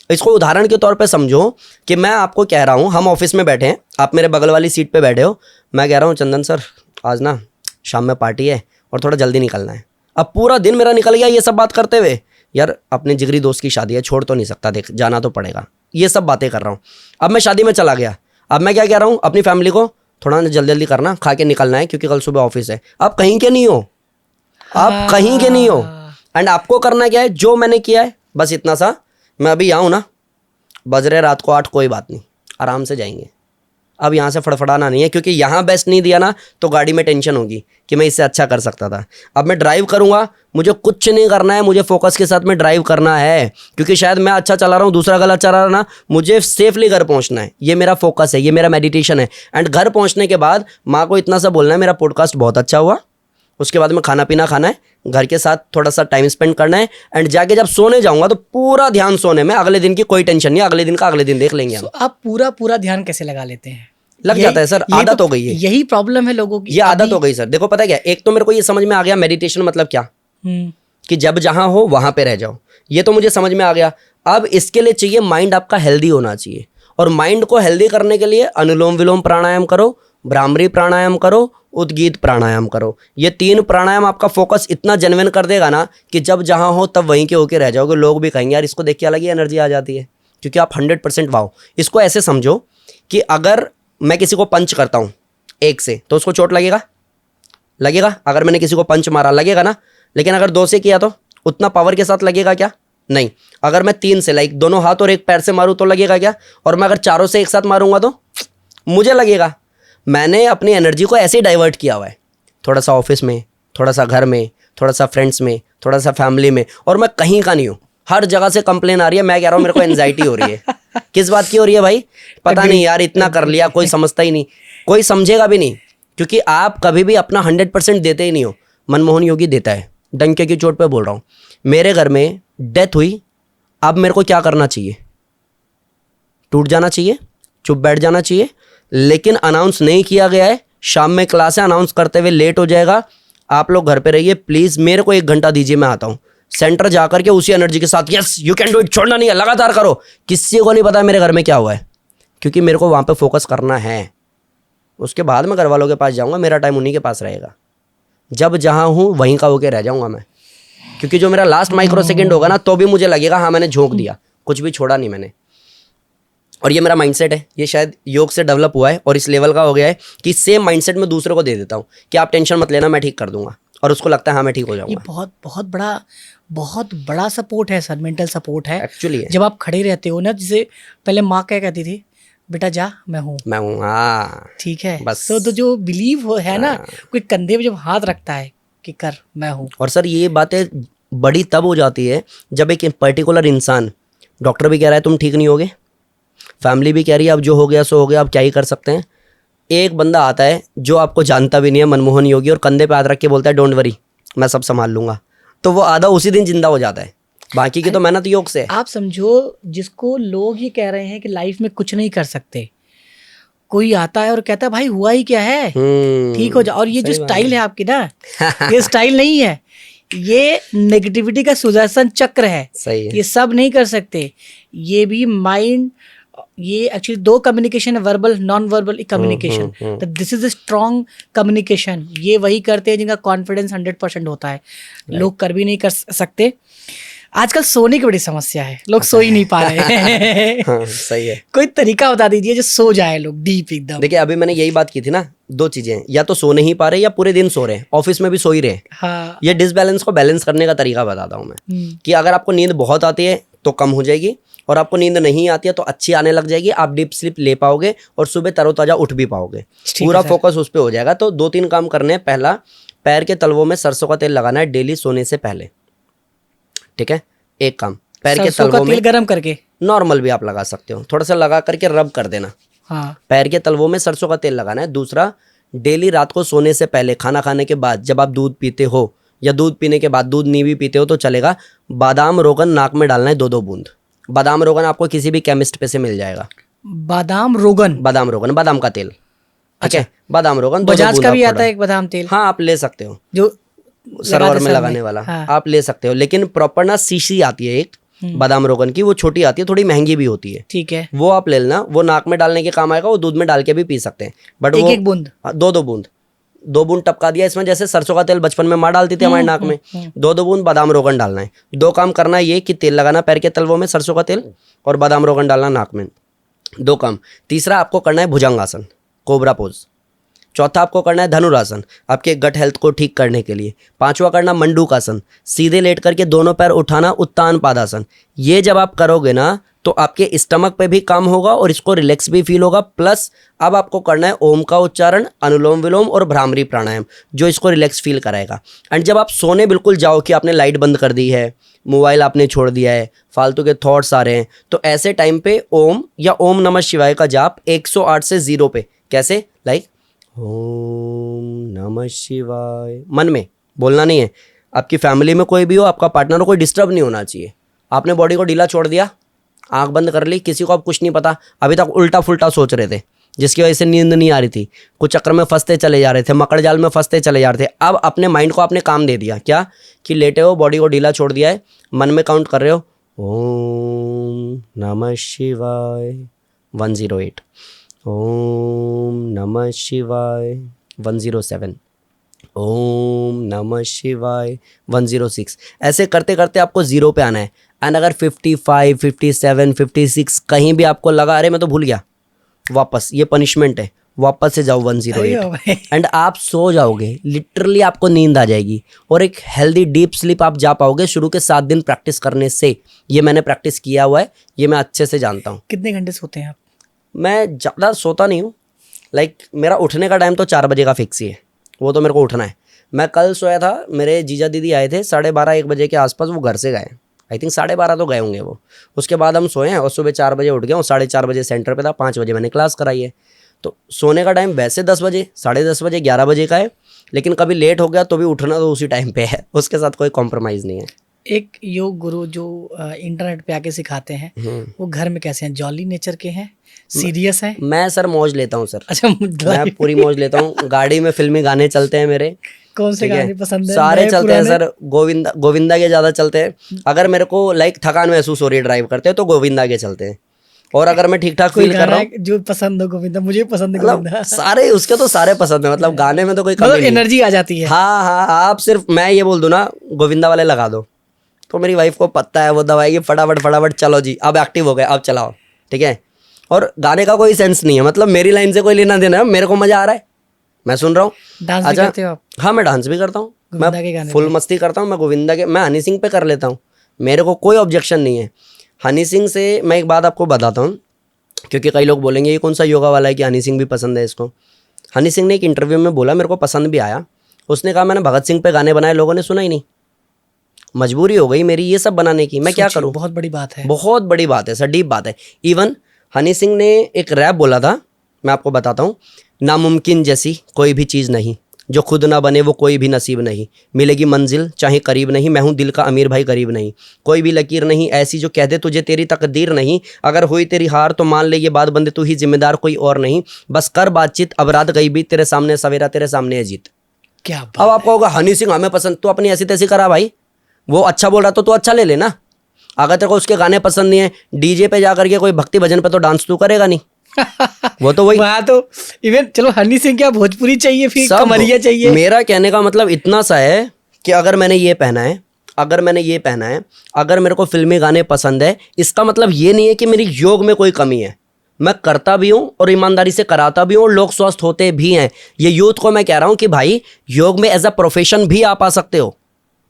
इसको उदाहरण के तौर पे समझो कि मैं आपको कह रहा हूँ, हम ऑफिस में बैठे हैं, आप मेरे बगल वाली सीट पे बैठे हो, मैं कह रहा हूँ चंदन सर आज ना शाम में पार्टी है और थोड़ा जल्दी निकलना है। अब पूरा दिन मेरा निकल गया ये सब बात करते हुए, यार अपने जिगरी दोस्त की शादी है, छोड़ तो नहीं सकता, देख जाना तो पड़ेगा, ये सब बातें कर रहा हूँ। अब मैं शादी में चला गया, अब मैं क्या कह रहा हूँ अपनी फैमिली को, थोड़ा जल्दी जल्दी करना, खा के निकलना है क्योंकि कल सुबह ऑफिस है। आप कहीं के नहीं हो, आप कहीं के नहीं हो। एंड आपको करना क्या है? जो मैंने किया है बस इतना सा, मैं अभी यहाँ हूँ ना, बज रहे रात को 8, कोई बात नहीं, आराम से जाएंगे। अब यहाँ से फड़फड़ाना नहीं है, क्योंकि यहाँ बेस्ट नहीं दिया ना तो गाड़ी में टेंशन होगी कि मैं इससे अच्छा कर सकता था। अब मैं ड्राइव करूँगा, मुझे कुछ नहीं करना है, मुझे फोकस के साथ में ड्राइव करना है, क्योंकि शायद मैं अच्छा चला रहा हूँ, दूसरा गलत चला रहा है ना, मुझे सेफली घर पहुँचना है। ये मेरा फोकस है, ये मेरा मेडिटेशन है। एंड घर पहुँचने के बाद माँ को इतना सा बोलना है, मेरा पॉडकास्ट बहुत अच्छा हुआ। उसके बाद में खाना पीना खाना है, घर के साथ थोड़ा सा टाइम स्पेंड करना है। एंड जाके जब सोने जाऊंगा तो पूरा ध्यान सोने में, अगले दिन की कोई टेंशन नहीं, अगले दिन का अगले दिन देख लेंगे हम। आप पूरा ध्यान कैसे लगा लेते हैं? लग जाता है सर, आदत हो गई है। यही प्रॉब्लम है लोगों की, ये आदत हो गई सर। देखो पता है क्या, एक तो मेरे को ये समझ में आ गया मेडिटेशन मतलब क्या, कि जब जहां हो वहां पे रह जाओ, ये तो मुझे समझ में आ गया। अब इसके लिए चाहिए माइंड आपका हेल्दी होना चाहिए, और माइंड को हेल्दी करने के लिए अनुलोम विलोम प्राणायाम करो, भ्रामरी प्राणायाम करो, उद्गीत प्राणायाम करो। ये 3 प्राणायाम आपका फोकस इतना जेन्युइन कर देगा ना कि जब जहां हो तब वहीं के होके रह जाओगे। लोग भी कहेंगे यार इसको देख के अलग ही एनर्जी आ जाती है, क्योंकि आप 100% वाओ। इसको ऐसे समझो कि अगर मैं किसी को पंच करता हूँ 1 से तो उसको चोट लगेगा? लगेगा। अगर मैंने किसी को पंच मारा लगेगा ना, लेकिन अगर 2 से किया तो उतना पावर के साथ लगेगा क्या? नहीं। अगर मैं 3 से, लाइक दोनों हाथ और एक पैर से मारूँ तो लगेगा क्या? और मैं अगर 4 से एक साथ मारूंगा तो मुझे लगेगा। मैंने अपनी एनर्जी को ऐसे ही डाइवर्ट किया हुआ है, थोड़ा सा ऑफिस में, थोड़ा सा घर में, थोड़ा सा फ्रेंड्स में, थोड़ा सा फैमिली में, और मैं कहीं का नहीं हूँ। हर जगह से कंप्लेन आ रही है, मैं कह रहा हूँ मेरे को एंजाइटी हो रही है। किस बात की हो रही है भाई? पता नहीं यार, इतना कर लिया, कोई समझता ही नहीं, कोई समझेगा भी नहीं, क्योंकि आप कभी भी अपना 100% देते ही नहीं हो। मनमोहन योगी देता है, डंके की चोट पे बोल रहा हूँ। मेरे घर में डेथ हुई, अब मेरे को क्या करना चाहिए? टूट जाना चाहिए, चुप बैठ जाना चाहिए, लेकिन अनाउंस नहीं किया गया है। शाम में क्लास है, अनाउंस करते हुए लेट हो जाएगा। आप लोग घर पे रहिए प्लीज़, मेरे को 1 घंटा दीजिए, मैं आता हूँ। सेंटर जाकर के उसी एनर्जी के साथ, yes you can do it, छोड़ना नहीं है, लगातार करो। किसी को नहीं पता मेरे घर में क्या हुआ है, क्योंकि मेरे को वहाँ पे फोकस करना है। उसके बाद मैं घर वालों के पास जाऊँगा, मेरा टाइम उन्हीं के पास रहेगा। जब जहाँ हूँ वहीं का होके रह जाऊँगा मैं, क्योंकि जो मेरा लास्ट माइक्रो सेकेंड होगा ना, तो भी मुझे लगेगा हाँ मैंने झोंक दिया, कुछ भी छोड़ा नहीं मैंने। और ये मेरा माइंडसेट है, ये शायद योग से डेवलप हुआ है और इस लेवल का हो गया है कि सेम माइंडसेट में दूसरों को दे देता हूँ कि आप टेंशन मत लेना, मैं ठीक कर दूंगा, और उसको लगता है हाँ मैं ठीक हो जाऊंगा। ये बहुत बड़ा सपोर्ट है सर, मेंटल सपोर्ट है एक्चुअली। जब आप खड़े रहते हो ना, जैसे पहले माँ क्या कहती थी, बेटा जा मैं हूँ, मैं हूँ, हाँ ठीक है। बस। तो जो बिलीव है ना, हाँ। कोई कंधे पे जब हाथ रखता है कि कर मैं हूँ। और सर ये बातें बड़ी तब हो जाती है जब एक पर्टिकुलर इंसान, डॉक्टर भी कह रहा है तुम ठीक नहीं होगे, फैमिली भी कह रही है अब जो हो गया सो हो गया, अब क्या ही कर सकते हैं। एक बंदा आता है जो आपको जानता भी नहीं है, मनमोहन योगी, और कंधे पे हाथ रख के बोलता है डोंट वरी मैं सब संभाल लूंगा, तो वो आधा उसी दिन जिंदा हो जाता है। बाकी की तो मेहनत योग से है। आप समझो, जिसको लोग ये कह रहे हैं कि लाइफ में कुछ नहीं कर सकते, कोई आता है और कहता है भाई हुआ ही क्या है, ठीक हो जाओ। और ये जो सही बात स्टाइल है आपकी ना, ये स्टाइल नहीं है, ये नेगेटिविटी का सुदर्शन चक्र है। सही है। ये सब नहीं कर सकते, ये भी माइंड, ये एक्चुअली दो कम्युनिकेशन है, वर्बल नॉन वर्बल कम्युनिकेशन। तो this is a strong communication. ये वही करते हैं जिनका कॉन्फिडेंस 100% होता है, लोग कर भी नहीं कर सकते। आजकल सोने की बड़ी समस्या है, लोग सो ही नहीं पा रहे हैं। हाँ, सही है। कोई तरीका बता दीजिए जो सो जाए लोग डीप एकदम। देखिए अभी मैंने यही बात की थी ना, दो चीजें, या तो सो नहीं पा रहे या पूरे दिन सो रहे हैं, ऑफिस में भी सो ही रहे। हाँ। ये डिसबैलेंस को बैलेंस करने का तरीका बताता हूँ मैं, कि अगर आपको नींद बहुत आती है तो कम हो जाएगी, और आपको नींद नहीं आती है तो अच्छी आने लग जाएगी, आप डीप स्लीप ले पाओगे और सुबह तरोताजा उठ भी पाओगे, पूरा फोकस उस पर हो जाएगा। तो 2-3 काम करने हैं। पहला, पैर के तलवों में सरसों का तेल लगाना है डेली सोने से पहले, ठीक है। एक काम, पैर के सरसों का तलवों तेल में गरम करके, नॉर्मल भी आप लगा सकते हो, थोड़ा सा लगा करके रब कर देना, हाँ। पैर के तलवों में सरसों का तेल लगाना है। दूसरा, डेली रात को सोने से पहले, खाना खाने के बाद, जब आप दूध पीते हो या दूध पीने के बाद, दूध नहीं भी पीते हो तो चलेगा, बादाम रोगन नाक में डालना है 2-2 बूंद। बादाम रोगन आपको किसी भी केमिस्ट पे से मिल जाएगा। बादाम रोगन, बादाम रोगन, बादाम का तेल, ठीक है। बादाम रोगन 2-2 बजाज बूंद का भी आपको आता है एक बादाम तेल, हाँ आप ले सकते हो, जो सरोवर में लगाने वाला, हाँ। आप ले सकते हो। लेकिन प्रॉपर ना शीशी आती है एक बादाम रोगन की, वो छोटी आती है, थोड़ी महंगी भी होती है, ठीक है। वो आप ले लेना, वो नाक में डालने के काम आएगा, वो दूध में डाल के भी पी सकते हैं। बट वो एक बूंद, 2-2 बूंद, 2 बूंद टपका दिया इसमें, जैसे सरसों का तेल बचपन में माँ डालती थी हमारे नाक में, 2-2 बूंद बादाम रोगन डालना है। 2 काम करना है, ये कि तेल लगाना पैर के तलवों में सरसों का तेल, और बादाम रोगन डालना नाक में, 2 काम। तीसरा आपको करना है भुजंगासन, कोबरा पोज। चौथा आपको करना है धनुरासन, आपके गट हेल्थ को ठीक करने के लिए। 5वां करना मंडूकासन, सीधे लेट करके दोनों पैर उठाना, उत्तान पादासन। ये जब आप करोगे ना तो आपके स्टमक पे भी काम होगा और इसको रिलैक्स भी फील होगा। प्लस अब आपको करना है ओम का उच्चारण, अनुलोम विलोम और भ्रामरी प्राणायाम, जो इसको रिलैक्स फील कराएगा। एंड जब आप सोने बिल्कुल जाओ कि आपने लाइट बंद कर दी है, मोबाइल आपने छोड़ दिया है, फालतू के थॉट्स आ रहे हैं, तो ऐसे टाइम पे ओम या ओम नमः शिवाय का जाप 108 से 0 पे, कैसे, लाइक ओम नमः शिवाय, मन में बोलना नहीं है। आपकी फैमिली में कोई भी हो, आपका पार्टनर हो, कोई डिस्टर्ब नहीं होना चाहिए। आपने बॉडी को ढीला छोड़ दिया, आंख बंद कर ली, किसी को अब कुछ नहीं पता, अभी तक उल्टा फुल्टा सोच रहे थे जिसकी वजह से नींद नहीं आ रही थी, कुछ चक्कर में फंसते चले जा रहे थे, मकड़ जाल में फंसते चले जा रहे थे। अब अपने माइंड को आपने काम दे दिया, क्या कि लेटे हो, बॉडी को ढीला छोड़ दिया है, मन में काउंट कर रहे हो ओम नमः शिवाय 108, ओम नमः शिवाय 107, ओम नमः शिवाय 106। ऐसे करते करते आपको 0 पे आना है। एंड अगर 55, 57, 56 कहीं भी आपको लगा अरे मैं तो भूल गया, वापस, ये पनिशमेंट है, वापस से जाओ 108 एंड आप सो जाओगे। लिटरली आपको नींद आ जाएगी और एक हेल्दी डीप स्लीप आप जा पाओगे शुरू के 7 दिन प्रैक्टिस करने से। ये मैंने प्रैक्टिस किया हुआ है, ये मैं अच्छे से जानता हूँ। कितने घंटे सोते हैं आप? मैं ज़्यादा सोता नहीं हूँ, लाइक मेरा उठने का टाइम तो 4 बजे का फिक्स ही है, वो तो मेरे को उठना है। मैं कल सोया था, मेरे जीजा दीदी आए थे 12:30-1 बजे के आसपास, वो घर से गए, आई थिंक 12:30 तो गए होंगे वो। उसके बाद हम सोए हैं और सुबह 4 बजे उठ गए और 4:30 बजे सेंटर पे था, 5 बजे मैंने क्लास कराई है। तो सोने का टाइम वैसे 10 बजे, 10:30 बजे, 11 बजे का है, लेकिन कभी लेट हो गया तो भी उठना तो उसी टाइम पे है, उसके साथ कोई कॉम्प्रोमाइज़ नहीं है। एक योग गुरु जो इंटरनेट पे आके सिखाते हैं, वो घर में कैसे हैं? जॉली नेचर के हैं, सीरियस हैं? मैं सर मौज लेता हूँ सर। अच्छा, मैं पूरी मौज लेता हूँ। गाड़ी में फिल्मी गाने चलते हैं मेरे। कौन से गाने पसंद है? सारे चलते हैं सर, गोविंदा के ज़्यादा चलते हैं। अगर मेरे को लाइक थकान महसूस हो रही है ड्राइव करते हैं तो गोविंदा के चलते हैं, और अगर मैं ठीक ठाक फील कर रहा हूँ जो पसंद हो गोविंदा, मुझे पसंद है गोविंदा। सारे उसके तो सारे पसंद है, मतलब गाने में तो कोई कमी नहीं, एनर्जी आ जाती है। हाँ हाँ, आप सिर्फ मैं ये बोल दूं ना गोविंदा वाले लगा दो तो मेरी वाइफ को पता है, वो दवाएगी फटाफट फटाफट, चलो जी अब एक्टिव हो गए, अब चलाओ, ठीक है। और गाने का कोई सेंस नहीं है, मतलब मेरी लाइन से कोई लेना देना है, मेरे को मजा आ रहा है, मैं सुन रहा हूँ। डांस भी करते हो आप? हाँ मैं डांस भी करता हूँ, मैं फुल मस्ती करता हूँ। मैं गोविंदा के, मैं हनी सिंह पे कर लेता हूँ, मेरे को कोई ऑब्जेक्शन नहीं है। हनी सिंह से मैं एक बात आपको बताता हूँ, क्योंकि कई लोग बोलेंगे ये कौन सा योगा वाला है कि हनी सिंह भी पसंद है इसको। हनी सिंह ने एक इंटरव्यू में बोला, मेरे को पसंद भी आया, उसने कहा मैंने भगत सिंह पे गाने बनाए, लोगों ने सुना ही नहीं, मजबूरी हो गई मेरी ये सब बनाने की, मैं क्या सोचिए, करूं। बहुत बड़ी बात है। बहुत बड़ी बात है सर, डीप बात है। इवन हनी सिंह ने एक रैप बोला था, मैं आपको बताता हूँ, नामुमकिन जैसी कोई भी चीज़ नहीं, जो खुद ना बने वो कोई भी नसीब नहीं, मिलेगी मंजिल चाहे करीब नहीं, मैं हूँ दिल का अमीर भाई गरीब नहीं, कोई भी लकीर नहीं ऐसी जो कह दे तुझे तेरी तकदीर नहीं, अगर हुई तेरी हार तो मान ले ये बात बंदे तू ही जिम्मेदार कोई और नहीं, बस कर बातचीत अब रात गई भी तेरे सामने सवेरा तेरे सामने है जीत। क्या अब बात। आपको होगा हनी सिंह हमें पसंद, तो अपनी ऐसी तैसी करा भाई, वो अच्छा बोल रहा तो तू अच्छा ले लेना। अगर तेरे को उसके गाने पसंद नहीं है, डीजे पे जा करके कोई भक्ति भजन पे तो डांस तू करेगा नहीं। वो तो वही वहाँ तो इवन चलो हनी सिंह क्या भोजपुरी चाहिए, फिर सब। कमरिया चाहिए। मेरा कहने का मतलब इतना सा है कि अगर मैंने ये पहना है, अगर मैंने ये पहना है, अगर मेरे को फिल्मी गाने पसंद है, इसका मतलब ये नहीं है कि मेरी योग में कोई कमी है। मैं करता भी हूँ और ईमानदारी से कराता भी हूँ और लोग स्वस्थ होते भी हैं। ये यूथ को मैं कह रहा हूँ कि भाई योग में एज अ प्रोफेशन भी आप आ सकते हो,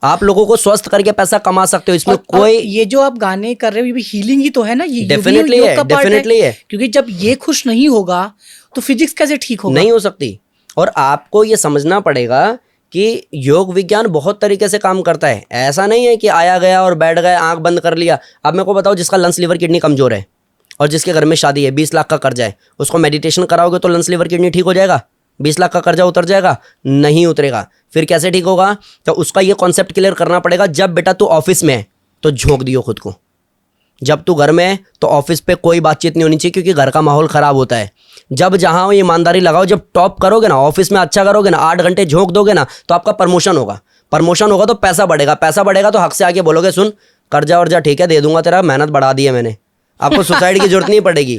आप लोगों को स्वस्थ करके पैसा कमा सकते हो, इसमें और कोई ये जो आप गाने कर रहे हो ये भी हीलिंग ही तो है ना, ये भी डेफिनेटली योग है, का part डेफिनेटली है। क्योंकि जब ये खुश नहीं होगा तो फिजिक्स कैसे ठीक होगा। नहीं हो सकती। और आपको ये समझना पड़ेगा कि योग विज्ञान बहुत तरीके से काम करता है। ऐसा नहीं है कि आया गया और बैठ गए आंख बंद कर लिया। अब मेरे को बताओ, जिसका लंग्स लिवर किडनी कमजोर है और जिसके घर में शादी है, 20 लाख का कर्जा है, उसको मेडिटेशन कराओगे तो लंग्स लिवर किडनी ठीक हो जाएगा? 20 लाख का कर्जा उतर जाएगा? नहीं उतरेगा। फिर कैसे ठीक होगा? तो उसका ये कॉन्सेप्ट क्लियर करना पड़ेगा, जब बेटा तू ऑफिस में है तो झोंक दियो खुद को, जब तू घर में है तो ऑफिस पे कोई बातचीत नहीं होनी चाहिए क्योंकि घर का माहौल खराब होता है। जब जहां हो ईमानदारी लगाओ, जब टॉप करोगे ना, ऑफिस में अच्छा करोगे ना, 8 घंटे झोंक दोगे ना, तो आपका प्रमोशन होगा। प्रमोशन होगा तो पैसा बढ़ेगा, पैसा बढ़ेगा तो हक से आके बोलोगे सुन कर्जा वर्जा ठीक है दे दूंगा तेरा, मेहनत बढ़ा दी है मैंने। आपको सुसाइड की जरूरत नहीं पड़ेगी।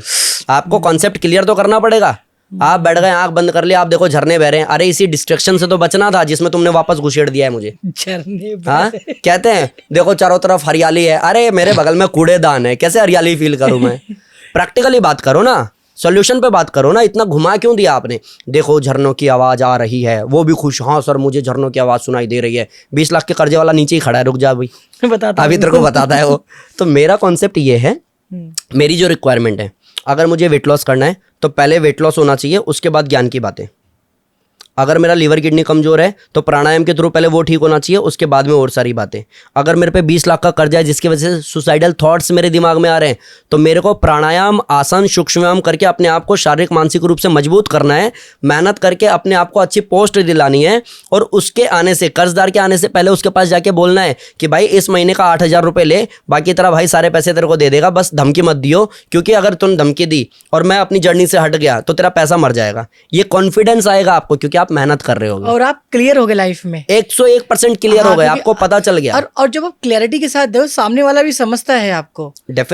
आपको कॉन्सेप्ट क्लियर तो करना पड़ेगा। आप बैठ गए आंख बंद कर लिया, आप देखो झरने बह रहे हैं, अरे इसी डिस्ट्रैक्शन से तो बचना था जिसमें तुमने वापस घुसेड़ दिया है मुझे। झरने हाँ, कहते हैं देखो चारों तरफ हरियाली है, अरे मेरे बगल में कूड़ेदान है, कैसे हरियाली फील करूं मैं? प्रैक्टिकली बात करो ना, सॉल्यूशन पे बात करो ना, इतना घुमा क्यों दिया आपने? देखो झरनों की आवाज आ रही है, वो भी खुश, हाँ सर मुझे झरनों की आवाज सुनाई दे रही है। 20 लाख के कर्जे वाला नीचे ही खड़ा है, रुक जा भाई बताता अभी तेरे को बताता है वो। तो मेरा कॉन्सेप्ट ये है, मेरी जो रिक्वायरमेंट है, अगर मुझे वेट लॉस करना है तो पहले वेट लॉस होना चाहिए, उसके बाद ज्ञान की बातें। अगर मेरा लीवर किडनी कमजोर है तो प्राणायाम के थ्रू पहले वो ठीक होना चाहिए, उसके बाद में और सारी बातें। अगर मेरे पे 20 लाख का कर्जा है जिसकी वजह से सुसाइडल थॉट्स मेरे दिमाग में आ रहे हैं, तो मेरे को प्राणायाम आसन सूक्ष्म व्यायाम करके अपने आप को शारीरिक मानसिक रूप से मजबूत करना है, मेहनत करके अपने आप को अच्छी पोस्ट दिलानी है, और उसके आने से, कर्जदार के आने से पहले उसके पास जाके बोलना है कि भाई इस महीने का 8,000 रुपये ले, बाकी तेरा भाई सारे पैसे तेरे को दे देगा, बस धमकी मत दियो, क्योंकि अगर तुम धमकी दी और मैं अपनी जर्नी से हट गया तो तेरा पैसा मर जाएगा। ये कॉन्फिडेंस आएगा आपको क्योंकि आप मेहनत कर रहे होगे और आप क्लियर हो गए लाइफ में, 101% क्लियर हो गए, क्योंकि आपको पता चल गया। और जब आप क्लैरिटी के साथ दो, सामने वाला भी समझता है आपको।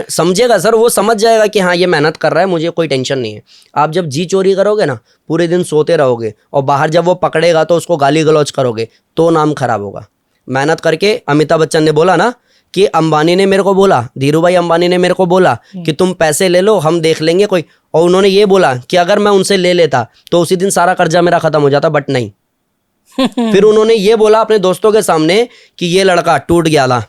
समझेगा सर, वो समझ जाएगा कि हाँ ये मेहनत कर रहा है, मुझे कोई टेंशन नहीं है। आप जब जी चोरी करोगे ना, पूरे दिन सोते रहोगे और बाहर जब वो पकड़ेगा तो उसको गाली गलौज करोगे, तो नाम खराब होगा। मेहनत करके, अमिताभ बच्चन ने बोला ना कि अंबानी ने मेरे को बोला, धीरू भाई अंबानी ने मेरे को बोला कि तुम पैसे ले लो हम देख लेंगे कोई, और उन्होंने ये बोला कि अगर मैं उनसे ले लेता तो उसी दिन सारा कर्जा मेरा खत्म हो जाता, बट नहीं। फिर उन्होंने ये बोला अपने दोस्तों के सामने कि ये लड़का टूट गया था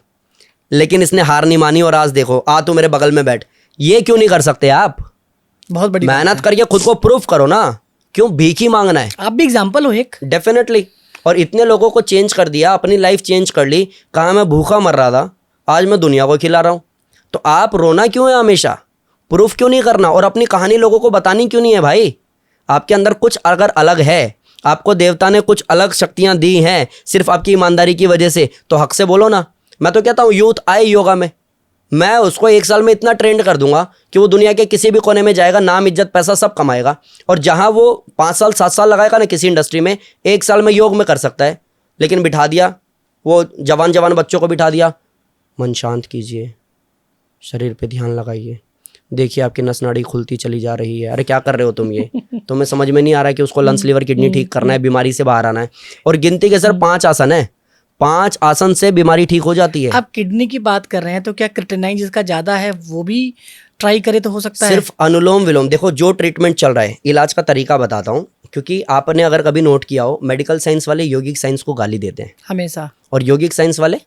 लेकिन इसने हार नहीं मानी, और आज देखो आ तू मेरे बगल में बैठ। ये क्यों नहीं कर सकते आप? बहुत बड़ी मेहनत करके खुद को प्रूफ करो ना, क्यों भीख ही मांगना है? आप भी एग्जाम्पल हो एक। डेफिनेटली। और इतने लोगों को चेंज कर दिया, अपनी लाइफ चेंज कर ली। कहाँ मैं भूखा मर रहा था, आज मैं दुनिया को खिला रहा हूँ। तो आप रोना क्यों है हमेशा? प्रूफ क्यों नहीं करना और अपनी कहानी लोगों को बतानी क्यों नहीं है? भाई आपके अंदर कुछ अगर अलग है, आपको देवता ने कुछ अलग शक्तियां दी हैं सिर्फ आपकी ईमानदारी की वजह से, तो हक से बोलो ना। मैं तो कहता हूँ यूथ आए योगा में, मैं उसको 1 साल में इतना ट्रेंड कर दूंगा कि वो दुनिया के किसी भी कोने में जाएगा, नाम इज्जत पैसा सब कमाएगा। और जहाँ वो 5 साल 7 साल लगाएगा ना किसी इंडस्ट्री में, 1 साल में योग में कर सकता है। लेकिन बिठा दिया, वो जवान बच्चों को बिठा दिया, मन शांत कीजिए, शरीर पे ध्यान लगाइए, देखिए आपकी नस नाड़ी खुलती चली जा रही है। अरे क्या कर रहे हो तुम? ये तुम्हें समझ में नहीं आ रहा है कि उसको लंग्स लिवर किडनी ठीक करना है, बीमारी से बाहर आना है। और गिनती के सर 5 आसन है, 5 आसन से बीमारी ठीक हो जाती है। आप किडनी की बात कर रहे हैं तो क्या क्रिएटिनिन जिसका ज्यादा है वो भी ट्राई करे तो हो सकता है? सिर्फ अनुलोम विलोम। देखो जो ट्रीटमेंट चल रहा है, इलाज का तरीका बताता हूँ, क्योंकि आपने अगर कभी नोट किया हो, मेडिकल साइंस वाले योगिक साइंस को गाली देते हैं हमेशा, और योगिक साइंस वाले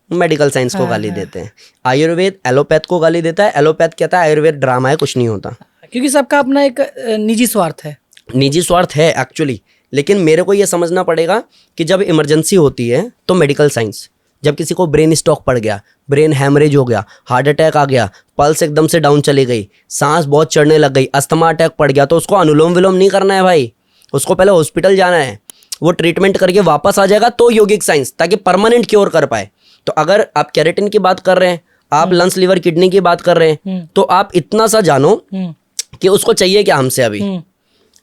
मेडिकल साइंस को गाली देते हैं। आयुर्वेद एलोपैथ को गाली देता है, एलोपैथ कहता है आयुर्वेद ड्रामा है, कुछ नहीं होता। क्योंकि सबका अपना एक निजी स्वार्थ है। निजी स्वार्थ है एक्चुअली, लेकिन मेरे को ये समझना पड़ेगा कि जब इमरजेंसी होती है तो मेडिकल साइंस, जब किसी को ब्रेन स्ट्रोक पड़ गया, ब्रेन हैमरेज हो गया, हार्ट अटैक आ गया, पल्स एकदम से डाउन चली गई, सांस बहुत चढ़ने लग गई, अस्थमा अटैक पड़ गया, तो उसको अनुलोम विलोम नहीं करना है भाई, उसको पहले हॉस्पिटल जाना है, वो ट्रीटमेंट करके वापस आ जाएगा तो योगिक साइंस, ताकि परमानेंट क्योर कर पाए। तो अगर आप कैरेटिन की बात कर रहे हैं, आप लंग्स लिवर किडनी की बात कर रहे हैं, तो आप इतना सा जानो कि उसको चाहिए क्या हमसे। अभी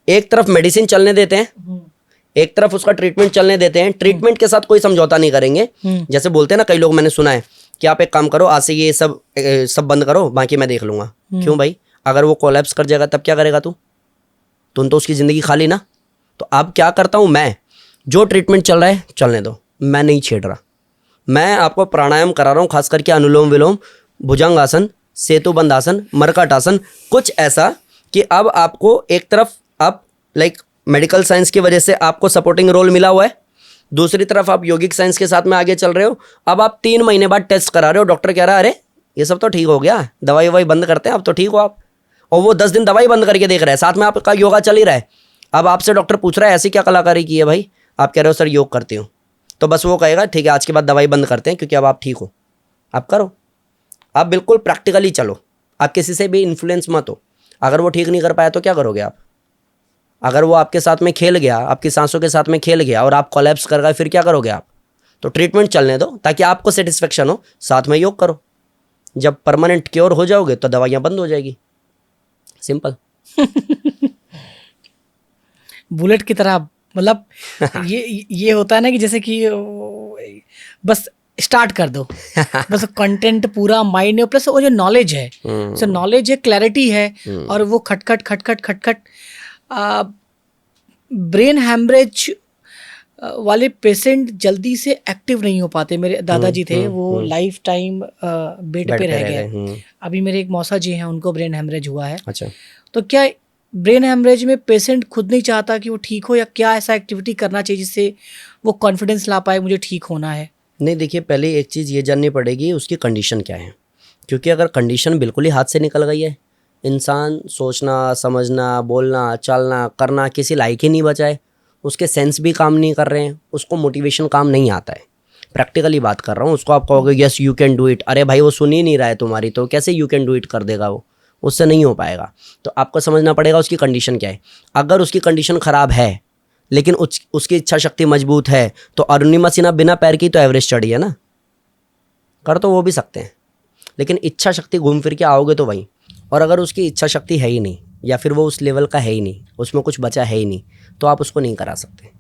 एक तरफ मेडिसिन चलने देते हैं, एक तरफ उसका ट्रीटमेंट चलने देते हैं, ट्रीटमेंट के साथ कोई समझौता नहीं करेंगे। जैसे बोलते हैं ना कई लोग, मैंने सुना है कि आप एक काम करो, आज से ये सब बंद करो, बाकी मैं देख लूंगा। क्यों भाई? अगर वो कोलैप्स कर जाएगा तब क्या करेगा तू? तुम तो उसकी जिंदगी खाली ना। तो अब क्या करता हूं मैं, जो ट्रीटमेंट चल रहा है चलने दो, मैं नहीं छेड़ रहा। मैं आपको प्राणायाम करा रहा हूँ, खास करके अनुलोम विलोम, भुजंग आसन, सेतु बंद आसन, मरकट आसन, कुछ ऐसा कि अब आपको एक तरफ आप लाइक मेडिकल साइंस की वजह से आपको सपोर्टिंग रोल मिला हुआ है, दूसरी तरफ आप योगिक साइंस के साथ में आगे चल रहे हो। अब आप 3 महीने बाद टेस्ट करा रहे हो, डॉक्टर कह रहा है अरे ये सब तो ठीक हो गया, दवाई ववाई बंद करते हैं, अब तो ठीक हो आप। और वो 10 दिन दवाई बंद करके देख रहे हैं, साथ में आपका योगा चल ही रहा है। अब आपसे डॉक्टर पूछ रहा है ऐसी क्या कलाकारी की है भाई? आप कह रहे हो सर योग करती हूँ, तो बस वो कहेगा ठीक है आज के बाद दवाई बंद करते हैं क्योंकि अब आप ठीक हो, आप करो। आप बिल्कुल प्रैक्टिकली चलो, आप किसी से भी इन्फ्लुएंस मत हो। अगर वो ठीक नहीं कर पाया तो क्या करोगे आप? अगर वो आपके साथ में खेल गया, आपकी सांसों के साथ में खेल गया और आप कोलैप्स कर गए, फिर क्या करोगे आप? तो ट्रीटमेंट चलने दो ताकि आपको सेटिस्फेक्शन हो, साथ में योग करो। जब परमानेंट क्योर हो जाओगे तो दवाइयाँ बंद हो जाएगी, सिंपल। बुलेट की तरह, मतलब ये होता है ना कि जैसे कि बस स्टार्ट कर दो, बस कंटेंट पूरा माइंड में, प्लस वो जो नॉलेज है, जो नॉलेज है, क्लैरिटी है, और वो खटखट ब्रेन हैमरेज वाले पेशेंट जल्दी से एक्टिव नहीं हो पाते। मेरे दादाजी थे, वो लाइफ टाइम बेड पे रह गए। अभी मेरे एक मौसा जी हैं, उनको ब्रेन हैमरेज हुआ है। अच्छा, तो क्या ब्रेन हैमरेज में पेशेंट खुद नहीं चाहता कि वो ठीक हो, या क्या ऐसा एक्टिविटी करना चाहिए जिससे वो कॉन्फिडेंस ला पाए मुझे ठीक होना है? नहीं देखिए, पहले एक चीज़ ये जाननी पड़ेगी उसकी कंडीशन क्या है, क्योंकि अगर कंडीशन बिल्कुल ही हाथ से निकल गई है, इंसान सोचना, समझना, बोलना, चलना, करना किसी लायक ही नहीं बचा है, उसके सेंस भी काम नहीं कर रहे हैं, उसको मोटिवेशन काम नहीं आता है। प्रैक्टिकली बात कर रहा हूँ। उसको आप कहोगे yes you can do it, अरे भाई वो सुन ही नहीं रहा है तुम्हारी, तो कैसे यू कैन डू इट कर देगा वो? उससे नहीं हो पाएगा। तो आपको समझना पड़ेगा उसकी कंडीशन क्या है। अगर उसकी कंडीशन ख़राब है लेकिन उसकी इच्छा शक्ति मजबूत है, तो अरुणिमा सिन्हा बिना पैर की तो एवरेस्ट चढ़ी है ना, कर तो वो भी सकते हैं, लेकिन इच्छा शक्ति घूम फिर के आओगे तो वहीं। और अगर उसकी इच्छा शक्ति है ही नहीं, या फिर वो उस लेवल का है ही नहीं, उसमें कुछ बचा है ही नहीं, तो आप उसको नहीं करा सकते।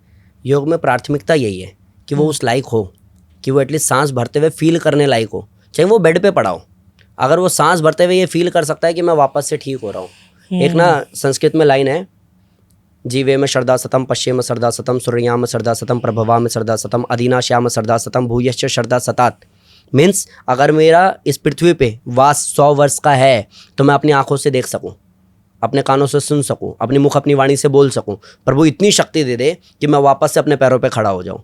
योग में प्राथमिकता यही है कि वो उस लायक हो, कि वो एटलीस्ट सांस भरते हुए फील करने लायक हो, चाहे वो बेड पे पड़ा हो। अगर वो सांस भरते हुए ये फील कर सकता है कि मैं वापस से ठीक हो रहा हूँ। एक ना संस्कृत में लाइन है, जीवे में श्रद्धा सतम, पश्चिम श्रद्धा सतम, सूर्याम श्रद्धा सतम, प्रभवा में श्रद्धा सतम, अधीना श्याम श्रद्धा सतम, भूयश्च श्रद्धा सतात। मीन्स अगर मेरा इस पृथ्वी पे वास 100 वर्ष का है तो मैं अपनी आंखों से देख सकूं, अपने कानों से सुन सकूं, अपनी मुख अपनी वाणी से बोल सकूं, प्रभु इतनी शक्ति दे दे कि मैं वापस से अपने पैरों पे खड़ा हो जाऊं।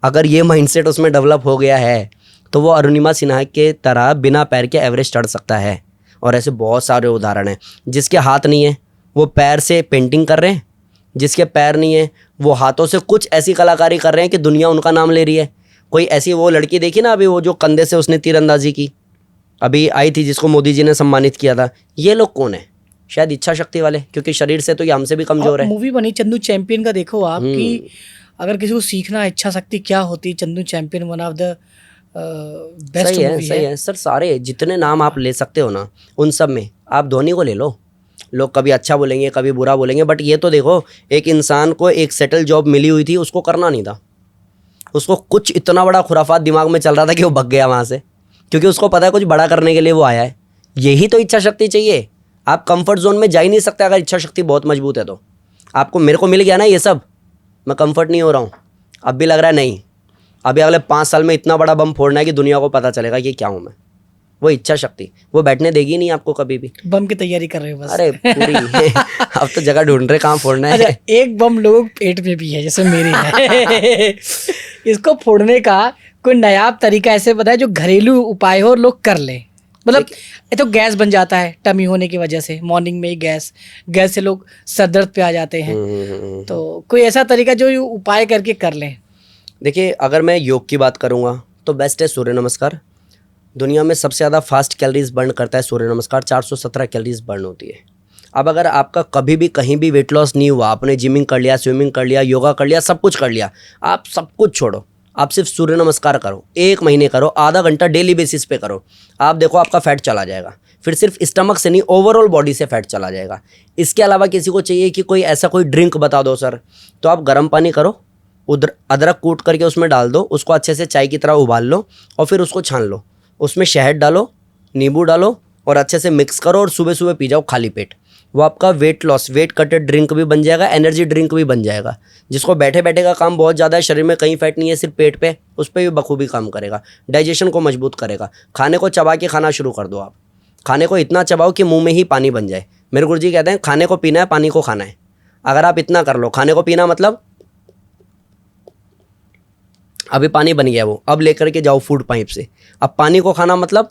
अगर ये माइंडसेट उसमें डेवलप हो गया है तो वो अरुणिमा सिन्हा के तरह बिना पैर के एवरेस्ट चढ़ सकता है। और ऐसे बहुत सारे उदाहरण हैं। जिसके हाथ नहीं है वो पैर से पेंटिंग कर रहे हैं, जिसके पैर नहीं है वो हाथों से कुछ ऐसी कलाकारी कर रहे हैं कि दुनिया उनका नाम ले रही है। कोई ऐसी वो लड़की देखी ना अभी, वो जो कंधे से उसने तीरंदाजी की, अभी आई थी, जिसको मोदी जी ने सम्मानित किया था। ये लोग कौन है? शायद इच्छा शक्ति वाले, क्योंकि शरीर से तो ये हमसे भी कमजोर है। मूवी बनी चंदू चैंपियन का, देखो आप कि अगर किसी को सीखना इच्छा शक्ति क्या होती, Chandu champion one of the best movie है। सही है सर। सारे जितने नाम आप ले सकते हो ना, उन सब में आप धोनी को ले लो। लोग कभी अच्छा बोलेंगे कभी बुरा बोलेंगे, बट ये तो देखो, एक इंसान को एक सेटल जॉब मिली हुई थी, उसको करना नहीं था। उसको कुछ इतना बड़ा खुराफात दिमाग में चल रहा था कि वो भग गया वहाँ से, क्योंकि उसको पता है कुछ बड़ा करने के लिए वो आया है। यही तो इच्छा शक्ति चाहिए। आप कंफर्ट जोन में जा ही नहीं सकते अगर इच्छा शक्ति बहुत मजबूत है तो। आपको, मेरे को मिल गया ना ये सब, मैं कंफर्ट नहीं हो रहा हूँ। अब भी लग रहा है नहीं, अभी अगले 5 साल में इतना बड़ा बम फोड़ना है कि दुनिया को पता चलेगा कि क्या हूँ मैं। वो इच्छा शक्ति वो बैठने देगी नहीं आपको कभी भी। बम की तैयारी कर रहे हो बस। अरे पूरी अब तो जगह ढूंढ रहे कहाँ फोड़ना है। अच्छा, एक बम लोगों के पेट में भी है जैसे मेरी है। इसको फोड़ने का कोई नायाब तरीका ऐसे बताए जो घरेलू उपाय हो और लोग कर ले। मतलब ये तो गैस बन जाता है टमी होने की वजह से, मॉर्निंग में ही गैस से लोग सर दर्द पे आ जाते हैं। तो कोई ऐसा तरीका जो ये उपाय करके कर लें? देखिए, अगर मैं योग की बात करूँगा तो बेस्ट है सूर्य नमस्कार। दुनिया में सबसे ज़्यादा फास्ट कैलोरीज बर्न करता है सूर्य नमस्कार, 417 कैलोरीज बर्न होती है। अब अगर आपका कभी भी कहीं भी वेट लॉस नहीं हुआ, आपने जिमिंग कर लिया, स्विमिंग कर लिया, योगा कर लिया, सब कुछ कर लिया, आप सब कुछ छोड़ो, आप सिर्फ सूर्य नमस्कार करो, 1 महीने करो, आधा घंटा डेली बेसिस पे करो, आप देखो आपका फैट चला जाएगा। फिर सिर्फ स्टमक से नहीं, ओवरऑल बॉडी से फैट चला जाएगा। इसके अलावा किसी को चाहिए कि कोई ऐसा कोई ड्रिंक बता दो सर, तो आप गर्म पानी करो, उधर अदरक कूट करके उसमें डाल दो, उसको अच्छे से चाय की तरह उबाल लो और फिर उसको छान लो, उसमें शहद डालो, नींबू डालो और अच्छे से मिक्स करो और सुबह सुबह पी जाओ खाली पेट। वो आपका वेट लॉस, वेट कटेड ड्रिंक भी बन जाएगा, एनर्जी ड्रिंक भी बन जाएगा। जिसको बैठे बैठे का काम बहुत ज़्यादा है, शरीर में कहीं फैट नहीं है, सिर्फ पेट पे, उस पर भी बखूबी काम करेगा, डाइजेशन को मजबूत करेगा। खाने को चबा के खाना शुरू कर दो आप, खाने को इतना चबाओ कि मुंह में ही पानी बन जाए। मेरे गुरुजी कहते हैं खाने को पीना है, पानी को खाना है। अगर आप इतना कर लो, खाने को पीना मतलब अभी पानी बन गया वो, अब लेकर के जाओ फूड पाइप से। अब पानी को खाना मतलब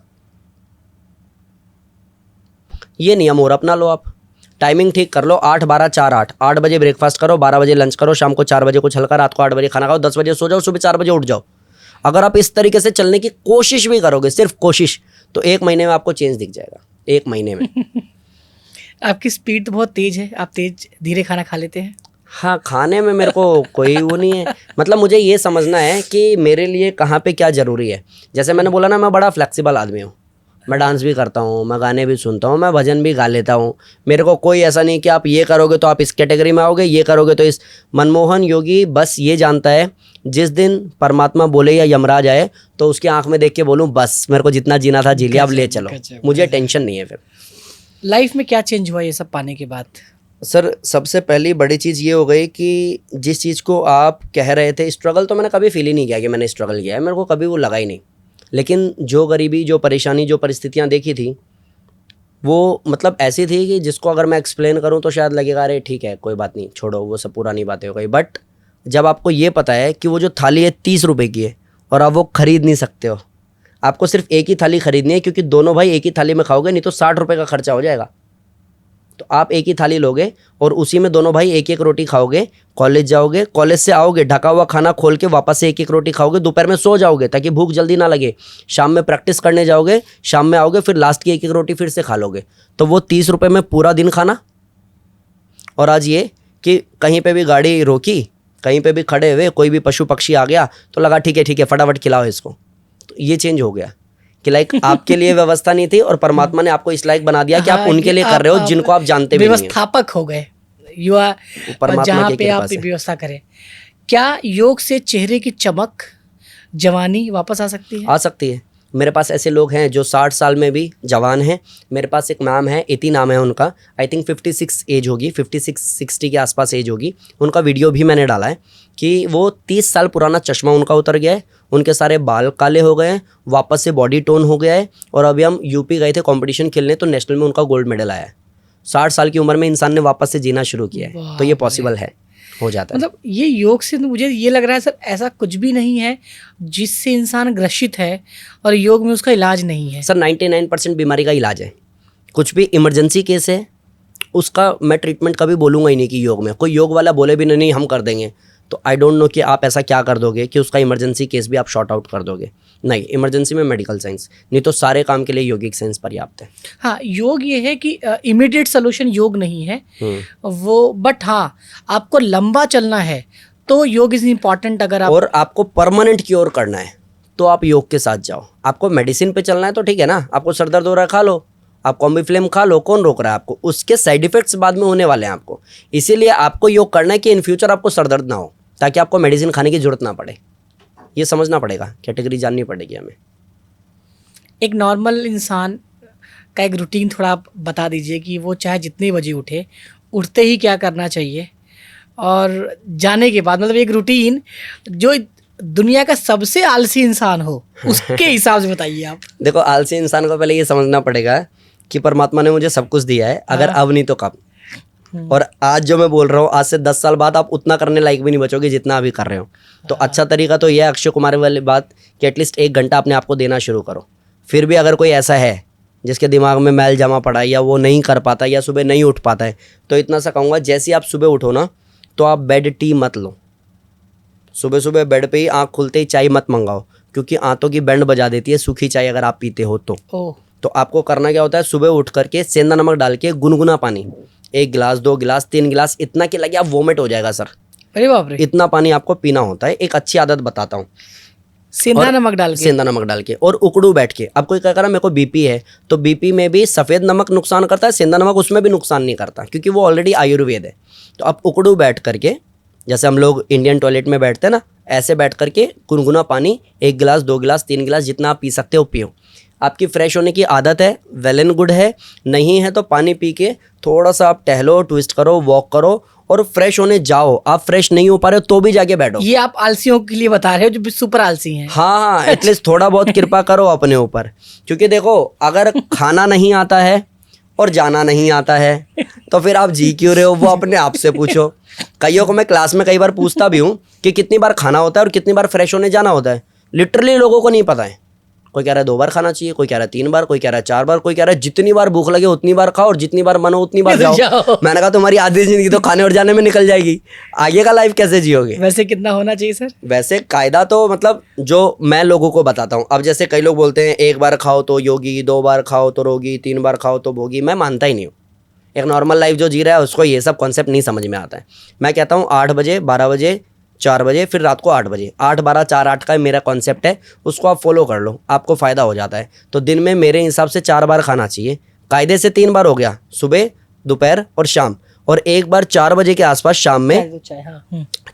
ये नियम और अपना लो आप। टाइमिंग ठीक कर लो, 8 12 4 8, 8 बजे ब्रेकफास्ट करो, 12 बजे लंच करो, शाम को 4 बजे कुछ हल्का, रात को 8 बजे खाना खाओ, 10 बजे सो जाओ, सुबह 4 बजे उठ जाओ। अगर आप इस तरीके से चलने की कोशिश भी करोगे, सिर्फ कोशिश, तो 1 महीने में आपको चेंज दिख जाएगा, 1 महीने में। आपकी स्पीड तो बहुत तेज है, आप तेज धीरे खाना खा लेते हैं? हाँ, खाने में मेरे को कोई वो नहीं है, मतलब मुझे ये समझना है कि मेरे लिए कहाँ पे क्या ज़रूरी है। जैसे मैंने बोला ना, मैं बड़ा फ्लेक्सिबल आदमी हूँ, मैं डांस भी करता हूँ, मैं गाने भी सुनता हूँ, मैं भजन भी गा लेता हूँ। मेरे को कोई ऐसा नहीं कि आप ये करोगे तो आप इस कैटेगरी में आओगे, ये करोगे तो इस। मनमोहन योगी बस ये जानता है, जिस दिन परमात्मा बोले या यमराज आए तो उसकी आंख में देख के बोलूँ बस मेरे को जितना जीना था जी लिया, अब ले चलो, मुझे टेंशन नहीं है। फिर लाइफ में क्या चेंज हुआ ये सब पाने के बाद? सर, सबसे पहली बड़ी चीज़ ये हो गई कि जिस चीज़ को आप कह रहे थे स्ट्रगल, तो मैंने कभी फील ही नहीं किया कि मैंने स्ट्रगल किया है, मेरे को कभी वो लगा ही नहीं। लेकिन जो गरीबी, जो परेशानी, जो परिस्थितियाँ देखी थी, वो मतलब ऐसी थी कि जिसको अगर मैं एक्सप्लेन करूँ तो शायद लगेगा अरे ठीक है कोई बात नहीं, छोड़ो, वो सब पुरानी बातें हो गई। बट जब आपको ये पता है कि वो जो थाली है 30 रुपये की है और आप वो खरीद नहीं सकते हो, आपको सिर्फ एक ही थाली खरीदनी है, क्योंकि दोनों भाई एक ही थाली में खाओगे, नहीं तो 60 रुपये का खर्चा हो जाएगा। तो आप एक ही थाली लोगे और उसी में दोनों भाई एक एक रोटी खाओगे, कॉलेज जाओगे, कॉलेज से आओगे, ढका हुआ खाना खोल के वापस से एक एक रोटी खाओगे, दोपहर में सो जाओगे ताकि भूख जल्दी ना लगे, शाम में प्रैक्टिस करने जाओगे, शाम में आओगे, फिर लास्ट की एक एक रोटी फिर से खा लोगे। तो वो 30 रुपये में पूरा दिन खाना। और आज ये कि कहीं पे भी गाड़ी रोकी, कहीं पे भी खड़े हुए, कोई भी पशु पक्षी आ गया तो लगा ठीक है फटाफट खिलाओ इसको। तो ये चेंज हो गया कि लाइक आपके लिए व्यवस्था नहीं थी और परमात्मा ने आपको इस लायक बना दिया कि आप उनके लिए कर रहे हो जिनको आप जानते भी नहीं। व्यवस्थापक हो गए युवा, जहाँ पे आप व्यवस्था करें। क्या योग से चेहरे की चमक, जवानी वापस आ सकती है? आ सकती है। मेरे पास ऐसे लोग हैं जो 60 साल में भी जवान हैं। मेरे पास एक मैम है, इति नाम है उनका, आई थिंक 56 एज होगी, 56-60 के आसपास एज होगी। उनका वीडियो भी मैंने डाला है कि वो 30 साल पुराना चश्मा उनका उतर गया है, उनके सारे बाल काले हो गए हैं, वापस से बॉडी टोन हो गया है। और अभी हम यूपी गए थे कंपटीशन खेलने, तो नेशनल में उनका गोल्ड मेडल आया है। 60 साल की उम्र में इंसान ने वापस से जीना शुरू किया है, तो ये पॉसिबल है, हो जाता है। मतलब ये योग से तो मुझे ये लग रहा है सर, ऐसा कुछ भी नहीं है जिससे इंसान ग्रसित है और योग में उसका इलाज नहीं है। सर 99% बीमारी का इलाज है। कुछ भी इमरजेंसी केस है उसका मैं ट्रीटमेंट कभी बोलूँगा ही नहीं कि योग में, कोई योग वाला बोले भी नहीं हम कर देंगे, तो आई डोंट नो कि आप ऐसा क्या कर दोगे कि उसका इमरजेंसी केस भी आप शॉर्ट आउट कर दोगे। नहीं, इमरजेंसी में मेडिकल साइंस, नहीं तो सारे काम के लिए योगिक साइंस पर्याप्त है। हाँ, योग ये है कि इमीडिएट सोल्यूशन योग नहीं है वो, बट हाँ आपको लंबा चलना है तो योग इज इम्पॉर्टेंट। अगर आप और आपको परमानेंट क्योर करना है तो आप योग के साथ जाओ। आपको मेडिसिन पे चलना है तो ठीक है ना, आपको सर दर्द हो रहा है खा लो, आप कॉम्बीफ्लेम खा लो, कौन रोक रहा है आपको? उसके साइड इफेक्ट्स बाद में होने वाले हैं आपको। इसीलिए आपको योग करना है कि इन फ्यूचर आपको सर दर्द ना हो, ताकि आपको मेडिसिन खाने की जरूरत ना पड़े। ये समझना पड़ेगा, कैटेगरी जाननी पड़ेगी हमें। एक नॉर्मल इंसान का एक रूटीन थोड़ा आप बता दीजिए कि वो चाहे जितने बजे उठे, उठते ही क्या करना चाहिए, और जाने के बाद मतलब एक रूटीन जो दुनिया का सबसे आलसी इंसान हो उसके हिसाब से बताइए आप। देखो, आलसी इंसान को पहले ये समझना पड़ेगा कि परमात्मा ने मुझे सब कुछ दिया है, अगर अब नहीं तो कब। और आज जो मैं बोल रहा हूँ, आज से 10 साल बाद आप उतना करने लायक भी नहीं बचोगे जितना अभी कर रहे हो। तो अच्छा तरीका तो यह है, अक्षय कुमार वाली बात, कि एटलीस्ट 1 घंटा अपने आप को देना शुरू करो। फिर भी अगर कोई ऐसा है जिसके दिमाग में मैल जमा पड़ा है या वो नहीं कर पाता या सुबह नहीं उठ पाता है, तो इतना सा कहूँगा, जैसे ही आप सुबह उठो ना तो आप बेड टी मत लो। सुबह सुबह बेड पे ही आँख खुलते ही चाय मत मंगाओ, क्योंकि आंतों की बैंड बजा देती है सूखी चाय अगर आप पीते हो तो। तो आपको करना क्या होता है, सुबह उठ करके सेंधा नमक डाल के गुनगुना पानी 1 गिलास 2 गिलास 3 गिलास, इतना कि लगे आप वोमिट हो जाएगा सर। अरे बाप रे, इतना पानी आपको पीना होता है। एक अच्छी आदत बताता हूँ, सेंधा नमक डाल के। सेंधा नमक डाल के और उकड़ू बैठ के। अब कोई क्या कह रहा है मेरे को बीपी है, तो बीपी में भी सफ़ेद नमक नुकसान करता है, सेंधा नमक उसमें भी नुकसान नहीं करता, क्योंकि वो ऑलरेडी आयुर्वेद है। तो आप उकड़ू बैठ करके, जैसे हम लोग इंडियन टॉयलेट में बैठते हैं ना, ऐसे बैठ करके गुनगुना पानी 1 गिलास 2 गिलास 3 गिलास जितना आप पी सकते हो पियो। आपकी फ्रेश होने की आदत है, वेल एंड गुड है, नहीं है तो पानी पी के थोड़ा सा आप टहलो, ट्विस्ट करो, वॉक करो और फ्रेश होने जाओ। आप फ्रेश नहीं हो पा रहे हो तो भी जाके बैठो। ये आप आलसियों के लिए बता रहे हो जो सुपर आलसी हैं। हाँ, एटलीस्ट थोड़ा बहुत कृपा करो अपने ऊपर, क्योंकि देखो अगर खाना नहीं आता है और जाना नहीं आता है तो फिर आप जी क्यों रहे हो, वो अपने आप से पूछो। कईयों को मैं क्लास में कई बार पूछता भी हूँ कि कितनी बार खाना होता है और कितनी बार फ्रेश होने जाना होता है। लिटरली लोगों को नहीं पता है। कोई कह रहा है 2 बार खाना चाहिए, कोई कह रहा है 3 बार, कोई कह रहा है 4 बार, कोई कह रहा है जितनी बार भूख लगे उतनी बार खाओ और जितनी बार मन हो उतनी बार जाओ। मैंने कहा तुम्हारी आधी जिंदगी तो खाने और जाने में निकल जाएगी, आगे का लाइफ कैसे जियोगे। वैसे कितना होना चाहिए सर? वैसे कायदा तो मतलब जो मैं लोगों को बताता हूँ, अब जैसे कई लोग बोलते हैं 1 बार खाओ तो योगी, 2 बार खाओ तो रोगी, 3 बार खाओ तो भोगी। मैं मानता ही नहीं हूँ। एक नॉर्मल लाइफ जो जी रहा है उसको ये सब कॉन्सेप्ट नहीं समझ में आता है। मैं कहता हूँ 8 बजे 12 बजे 4 बजे फिर रात को 8 बजे, 8 12 4 8 का मेरा कॉन्सेप्ट है, उसको आप फॉलो कर लो, आपको फ़ायदा हो जाता है। तो दिन में मेरे हिसाब से 4 बार खाना चाहिए, कायदे से 3 बार हो गया, सुबह दोपहर और शाम, और 1 बार 4 बजे के आसपास शाम में।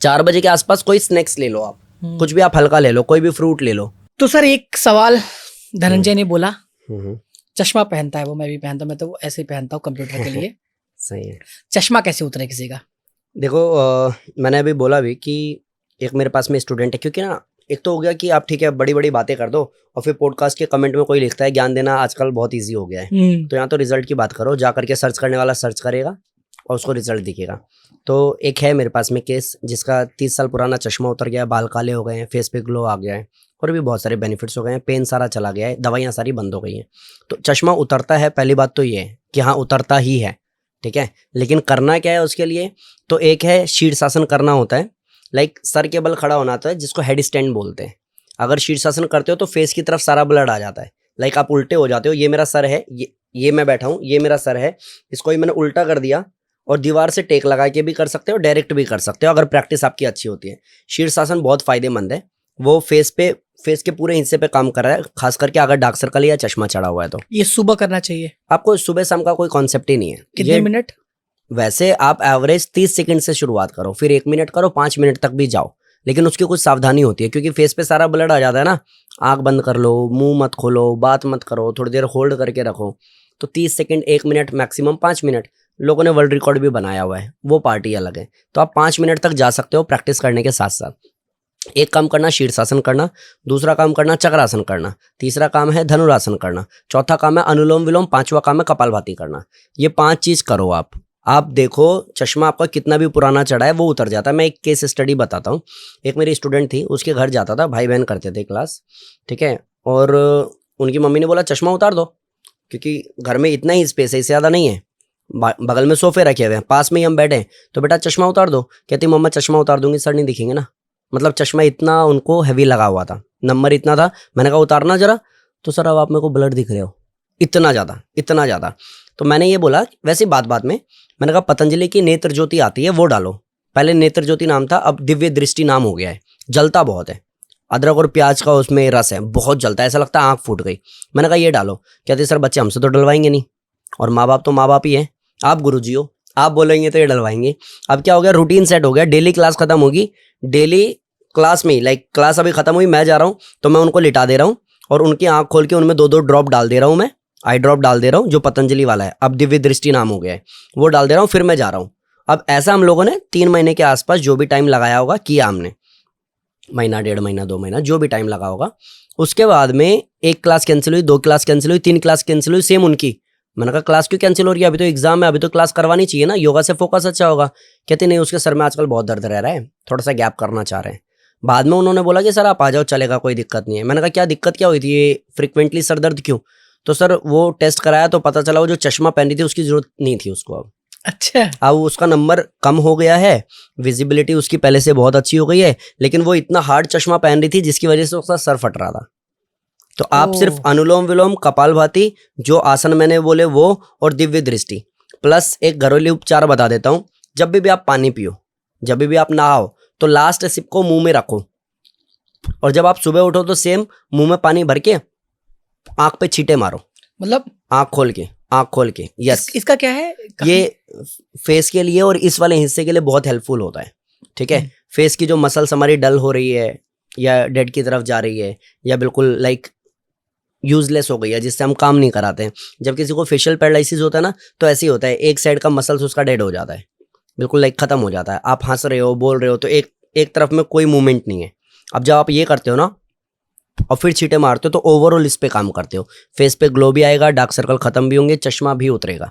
4 बजे के आसपास कोई स्नैक्स ले लो आप, कुछ भी आप हल्का ले लो, कोई भी फ्रूट ले लो। तो सर एक सवाल धनंजय ने बोला, चश्मा पहनता है वो, मैं भी पहनता हूँ, मैं तो वो ऐसे ही पहनता हूँ कंप्यूटर के लिए। सही है। चश्मा कैसे उतरे किसी का? देखो मैंने अभी बोला भी कि एक मेरे पास में स्टूडेंट है, क्योंकि ना एक तो हो गया कि आप ठीक है बड़ी बड़ी बातें कर दो और फिर पॉडकास्ट के कमेंट में कोई लिखता है, ज्ञान देना आजकल बहुत इजी हो गया है, तो यहाँ तो रिजल्ट की बात करो, जा करके सर्च करने वाला सर्च करेगा और उसको रिजल्ट दिखेगा। तो एक है मेरे पास में केस जिसका 30 साल पुराना चश्मा उतर गया, बाल काले हो गए हैं, फेस पे ग्लो आ गया है और भी बहुत सारे बेनिफिट्स हो गए हैं, पेन सारा चला गया है, दवाइयाँ सारी बंद हो गई हैं। तो चश्मा उतरता है, पहली बात तो ये है कि हाँ उतरता ही है, ठीक है, लेकिन करना क्या है उसके लिए? तो एक है शीर्षासन करना होता है, लाइक सर के बल खड़ा होना होता है, जिसको हेड स्टैंड बोलते हैं। अगर शीर्षासन करते हो तो फेस की तरफ सारा ब्लड आ जाता है, लाइक आप उल्टे हो जाते हो, ये मेरा सर है, ये मैं बैठा हूँ, ये मेरा सर है, इसको ही मैंने उल्टा कर दिया और दीवार से टेक लगा के भी कर सकते हो, डायरेक्ट भी कर सकते हो अगर प्रैक्टिस आपकी अच्छी होती है। शीर्षासन बहुत फायदेमंद है, वो फेस के पूरे हिस्से पे काम कर रहा है, खास करके अगर डार्क सर्कल या चश्मा चढ़ा हुआ है तो। ये सुबह करना चाहिए आपको? सुबह शाम का कोई कॉन्सेप्ट ही नहीं है। कितने मिनट? वैसे आप एवरेज 30 सेकंड से शुरुआत करो, फिर 1 मिनट करो, 5 मिनट तक भी जाओ, लेकिन उसकी कुछ सावधानी होती है, क्योंकि फेस पे सारा ब्लड आ जाता है ना। आंख बंद कर लो, मुंह मत खोलो, बात मत करो, थोड़ी देर होल्ड करके रखो। तो 30 सेकंड, 1 मिनट, मैक्सिमम 5 मिनट। लोगों ने वर्ल्ड रिकॉर्ड भी बनाया हुआ है, वो पार्टी अलग है। तो आप 5 मिनट तक जा सकते हो प्रैक्टिस करने के साथ साथ। एक काम करना शीर्षासन करना, दूसरा काम करना चक्रासन करना, तीसरा काम है धनुरासन करना, चौथा काम है अनुलोम विलोम, 5वां काम है कपालभाति करना। ये 5 चीज़ करो आप देखो चश्मा आपका कितना भी पुराना चढ़ा है वो उतर जाता है। मैं एक केस स्टडी बताता हूँ। एक मेरी स्टूडेंट थी, उसके घर जाता था, भाई बहन करते थे क्लास, ठीक है, और उनकी मम्मी ने बोला चश्मा उतार दो, क्योंकि घर में इतना ही स्पेस है, इससे ज़्यादा नहीं है, बगल में सोफे रखे हुए हैं, पास में ही हम बैठे हैं, तो बेटा चश्मा उतार दो। कहती मम्मा चश्मा उतार दूंगी, सर नहीं दिखेंगे ना। मतलब चश्मा इतना उनको हैवी लगा हुआ था, नंबर इतना था। मैंने कहा उतारना जरा, तो सर अब आप मेरे को ब्लड दिख रहे हो, इतना ज़्यादा। तो मैंने ये बोला, वैसे बात में मैंने कहा पतंजलि की नेत्र ज्योति आती है वो डालो। पहले नेत्र ज्योति नाम था, अब दिव्य दृष्टि नाम हो गया है। जलता बहुत है, अदरक और प्याज का उसमें रस है, बहुत जलता है, ऐसा लगता है आँख फूट गई। मैंने कहा ये डालो। कहते सर बच्चे हमसे तो डलवाएंगे नहीं, और माँ बाप तो माँ बाप ही है, आप गुरुजी हो, आप बोलेंगे तो ये डलवाएंगे। अब क्या हो गया, रूटीन सेट हो गया, डेली क्लास खत्म होगी, डेली क्लास में लाइक क्लास अभी खत्म हुई, मैं जा रहा हूँ तो मैं उनको लिटा दे रहा हूँ और उनकी आँख खोल के उनमें 2-2 ड्रॉप डाल दे रहा हूँ, मैं आई ड्रॉप डाल दे रहा हूँ, जो पतंजलि वाला है, अब दिव्य दृष्टि नाम हो गया है, वो डाल दे रहा हूँ, फिर मैं जा रहा हूँ। अब ऐसा हम लोगों ने 3 महीने के आसपास जो भी टाइम लगाया होगा किया हमने, महीना, 1.5 महीना, 2 महीना, जो भी टाइम लगा होगा। उसके बाद में 1 क्लास कैंसिल हुई, 2 क्लास कैंसिल हुई, 3 क्लास कैंसिल हुई, सेम उनकी। मैंने कहा क्लास क्यों कैंसिल हो रही है, अभी तो एग्जाम है, अभी तो क्लास करवानी चाहिए ना, योगा से फोकस अच्छा होगा। कहते नहीं, उसके सर में आजकल बहुत दर्द रह रहा है, थोड़ा सा गैप करना चाह रहे हैं। बाद में उन्होंने बोला कि सर आप आ जाओ, चलेगा, कोई दिक्कत नहीं है। मैंने कहा क्या दिक्कत क्या हुई थी, ये फ्रिक्वेंटली सर दर्द क्यों? तो सर वो टेस्ट कराया तो पता चला वो जो चश्मा पहनी थी उसकी जरूरत नहीं थी उसको। अच्छा, अब उसका नंबर कम हो गया है, विजिबिलिटी उसकी पहले से बहुत अच्छी हो गई है, लेकिन वो इतना हार्ड चश्मा पहन रही थी जिसकी वजह से उसका सर फट रहा था। तो आप सिर्फ अनुलोम विलोम, कपालभाति, जो आसन मैंने बोले वो, और दिव्य दृष्टि प्लस एक घरेलू उपचार बता देता हूँ। जब भी आप पानी पियो, जब भी आप नहाओ, तो लास्ट सिप को मुंह में रखो, और जब आप सुबह उठो तो सेम मुंह में पानी भर के आंख पे छींटे मारो, मतलब आंख खोल के। यस, इसका क्या है? ये फेस के लिए और इस वाले हिस्से के लिए बहुत हेल्पफुल होता है। ठीक है, फेस की जो मसल्स हमारी डल हो रही है या डेड की तरफ जा रही है या बिल्कुल लाइक यूजलेस हो गई है, जिससे हम काम नहीं कराते हैं। जब किसी को फेशियल पैरालिसिस होता है ना, तो ऐसे ही होता है, एक साइड का मसल्स उसका डेड हो जाता है, बिल्कुल लाइक खत्म हो जाता है। आप हंस रहे हो, बोल रहे हो, तो एक तरफ में कोई मूवमेंट नहीं है। अब जब आप ये करते हो ना और फिर छींटे मारते हो, तो ओवरऑल इस पे काम करते हो, फेस पे ग्लो भी आएगा, डार्क सर्कल खत्म भी होंगे, चश्मा भी उतरेगा।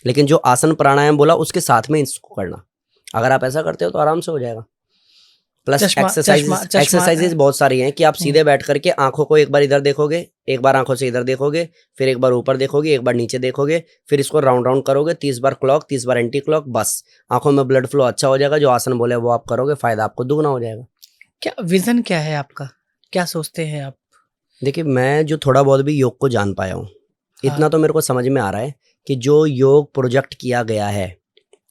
लेकिन जो आसन प्राणायाम बोला उसके साथ में इसको करना, अगर आप ऐसा करते हो तो आराम से हो जाएगा। प्लस एक्सरसाइजेज बहुत सारी हैं कि आप सीधे बैठ करके आंखों को एक बार इधर देखोगे, एक बार आंखों से इधर देखोगे, फिर एक बार ऊपर देखोगे, एक बार नीचे देखोगे, फिर इसको राउंड राउंड करोगे, 30 बार क्लॉक, 30 बार एंटी क्लॉक, बस आंखों में ब्लड फ्लो अच्छा हो जाएगा। जो आसन बोले वो आप करोगे, फायदा आपको दुगना हो जाएगा। क्या विजन क्या है आपका, क्या सोचते हैं आप? देखिए, मैं जो थोड़ा बहुत भी योग को जान पाया हूँ, इतना तो मेरे को समझ में आ रहा है कि जो योग प्रोजेक्ट किया गया है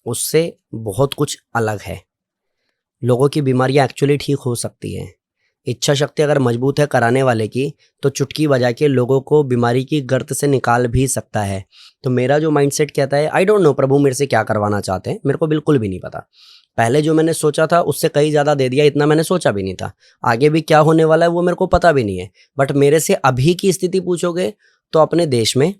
उससे बहुत कुछ अलग है। लोगों की बीमारियां एक्चुअली ठीक हो सकती हैं। इच्छा शक्ति अगर मजबूत है कराने वाले की, तो चुटकी बजा के लोगों को बीमारी की गर्त से निकाल भी सकता है। तो मेरा जो माइंडसेट कहता है, आई डोंट नो प्रभु मेरे से क्या करवाना चाहते हैं, मेरे को बिल्कुल भी नहीं पता। पहले जो मैंने सोचा था उससे कहीं ज़्यादा दे दिया, इतना मैंने सोचा भी नहीं था। आगे भी क्या होने वाला है वो मेरे को पता भी नहीं है। बट मेरे से अभी की स्थिति पूछोगे तो अपने देश में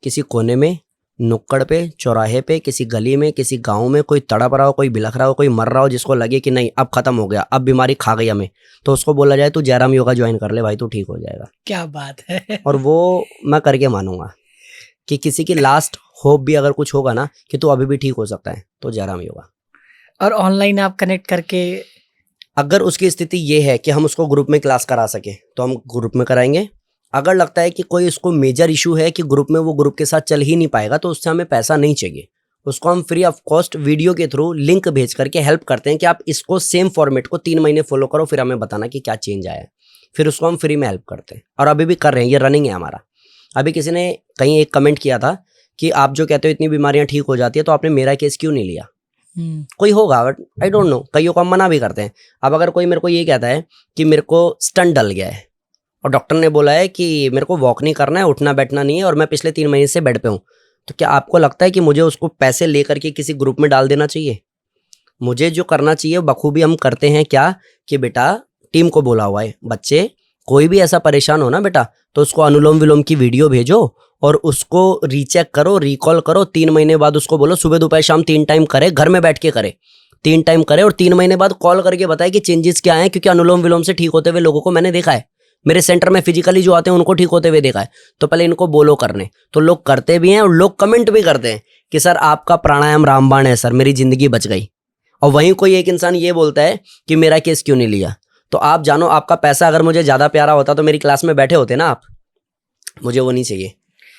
किसी कोने में, नुक्कड़ पे, चौराहे पे, किसी गली में, किसी गांव में कोई तड़प रहा हो, कोई बिलख रहा हो, कोई मर रहा हो, जिसको लगे कि नहीं अब खत्म हो गया, अब बीमारी खा गई हमें, तो उसको बोला जाए तू जयराम योगा ज्वाइन कर ले भाई, तू ठीक हो जाएगा। क्या बात है। और वो मैं करके मानूंगा कि किसी की लास्ट होप भी अगर कुछ होगा ना कि तू अभी भी ठीक हो सकता है, तो जयराम योगा। और ऑनलाइन आप कनेक्ट करके, अगर उसकी स्थिति ये है कि हम उसको ग्रुप में क्लास करा सके तो हम ग्रुप में कराएंगे। अगर लगता है कि कोई उसको मेजर इशू है कि ग्रुप में वो ग्रुप के साथ चल ही नहीं पाएगा, तो उससे हमें पैसा नहीं चाहिए, उसको हम फ्री ऑफ कॉस्ट वीडियो के थ्रू लिंक भेज करके हेल्प करते हैं कि आप इसको सेम फॉर्मेट को 3 महीने फॉलो करो, फिर हमें बताना कि क्या चेंज आया है। फिर उसको हम फ्री में हेल्प करते हैं, और अभी भी कर रहे हैं, ये रनिंग है हमारा। अभी किसी ने कहीं एक कमेंट किया था कि आप जो कहते हो इतनी बीमारियां ठीक हो जाती है, तो आपने मेरा केस क्यों नहीं लिया। कोई होगा बट आई डोंट नो, कईयों को हम मना भी करते हैं। अब अगर कोई मेरे को ये कहता है कि मेरे को स्टंट डल गया है और डॉक्टर ने बोला है कि मेरे को वॉक नहीं करना है, उठना बैठना नहीं है, और मैं पिछले 3 महीने से बेड पे हूँ, तो क्या आपको लगता है कि मुझे उसको पैसे लेकर के किसी ग्रुप में डाल देना चाहिए? मुझे जो करना चाहिए बखूबी हम करते हैं। क्या कि बेटा टीम को बोला हुआ है, बच्चे कोई भी ऐसा परेशान हो ना बेटा, तो उसको अनुलोम विलोम की वीडियो भेजो और उसको रीचेक करो, रिकॉल करो। 3 महीने बाद उसको बोलो सुबह दोपहर शाम 3 टाइम करे, घर में बैठ के करे, 3 टाइम करे, और 3 महीने बाद कॉल करके बताए कि चेंजेस क्या है। क्योंकि अनुलोम विलोम से ठीक होते हुए लोगों को मैंने देखा है, मेरे सेंटर में फिजिकली जो आते हैं उनको ठीक होते हुए देखा है। तो पहले इनको बोलो करने, तो लोग करते भी हैं और लोग कमेंट भी करते हैं कि सर आपका प्राणायाम रामबाण है सर, मेरी जिंदगी बच गई। और वहीं कोई एक इंसान ये बोलता है कि मेरा केस क्यों नहीं लिया। तो आप जानो, आपका पैसा अगर मुझे ज़्यादा प्यारा होता तो मेरी क्लास में बैठे होते ना आप। मुझे वो नहीं चाहिए,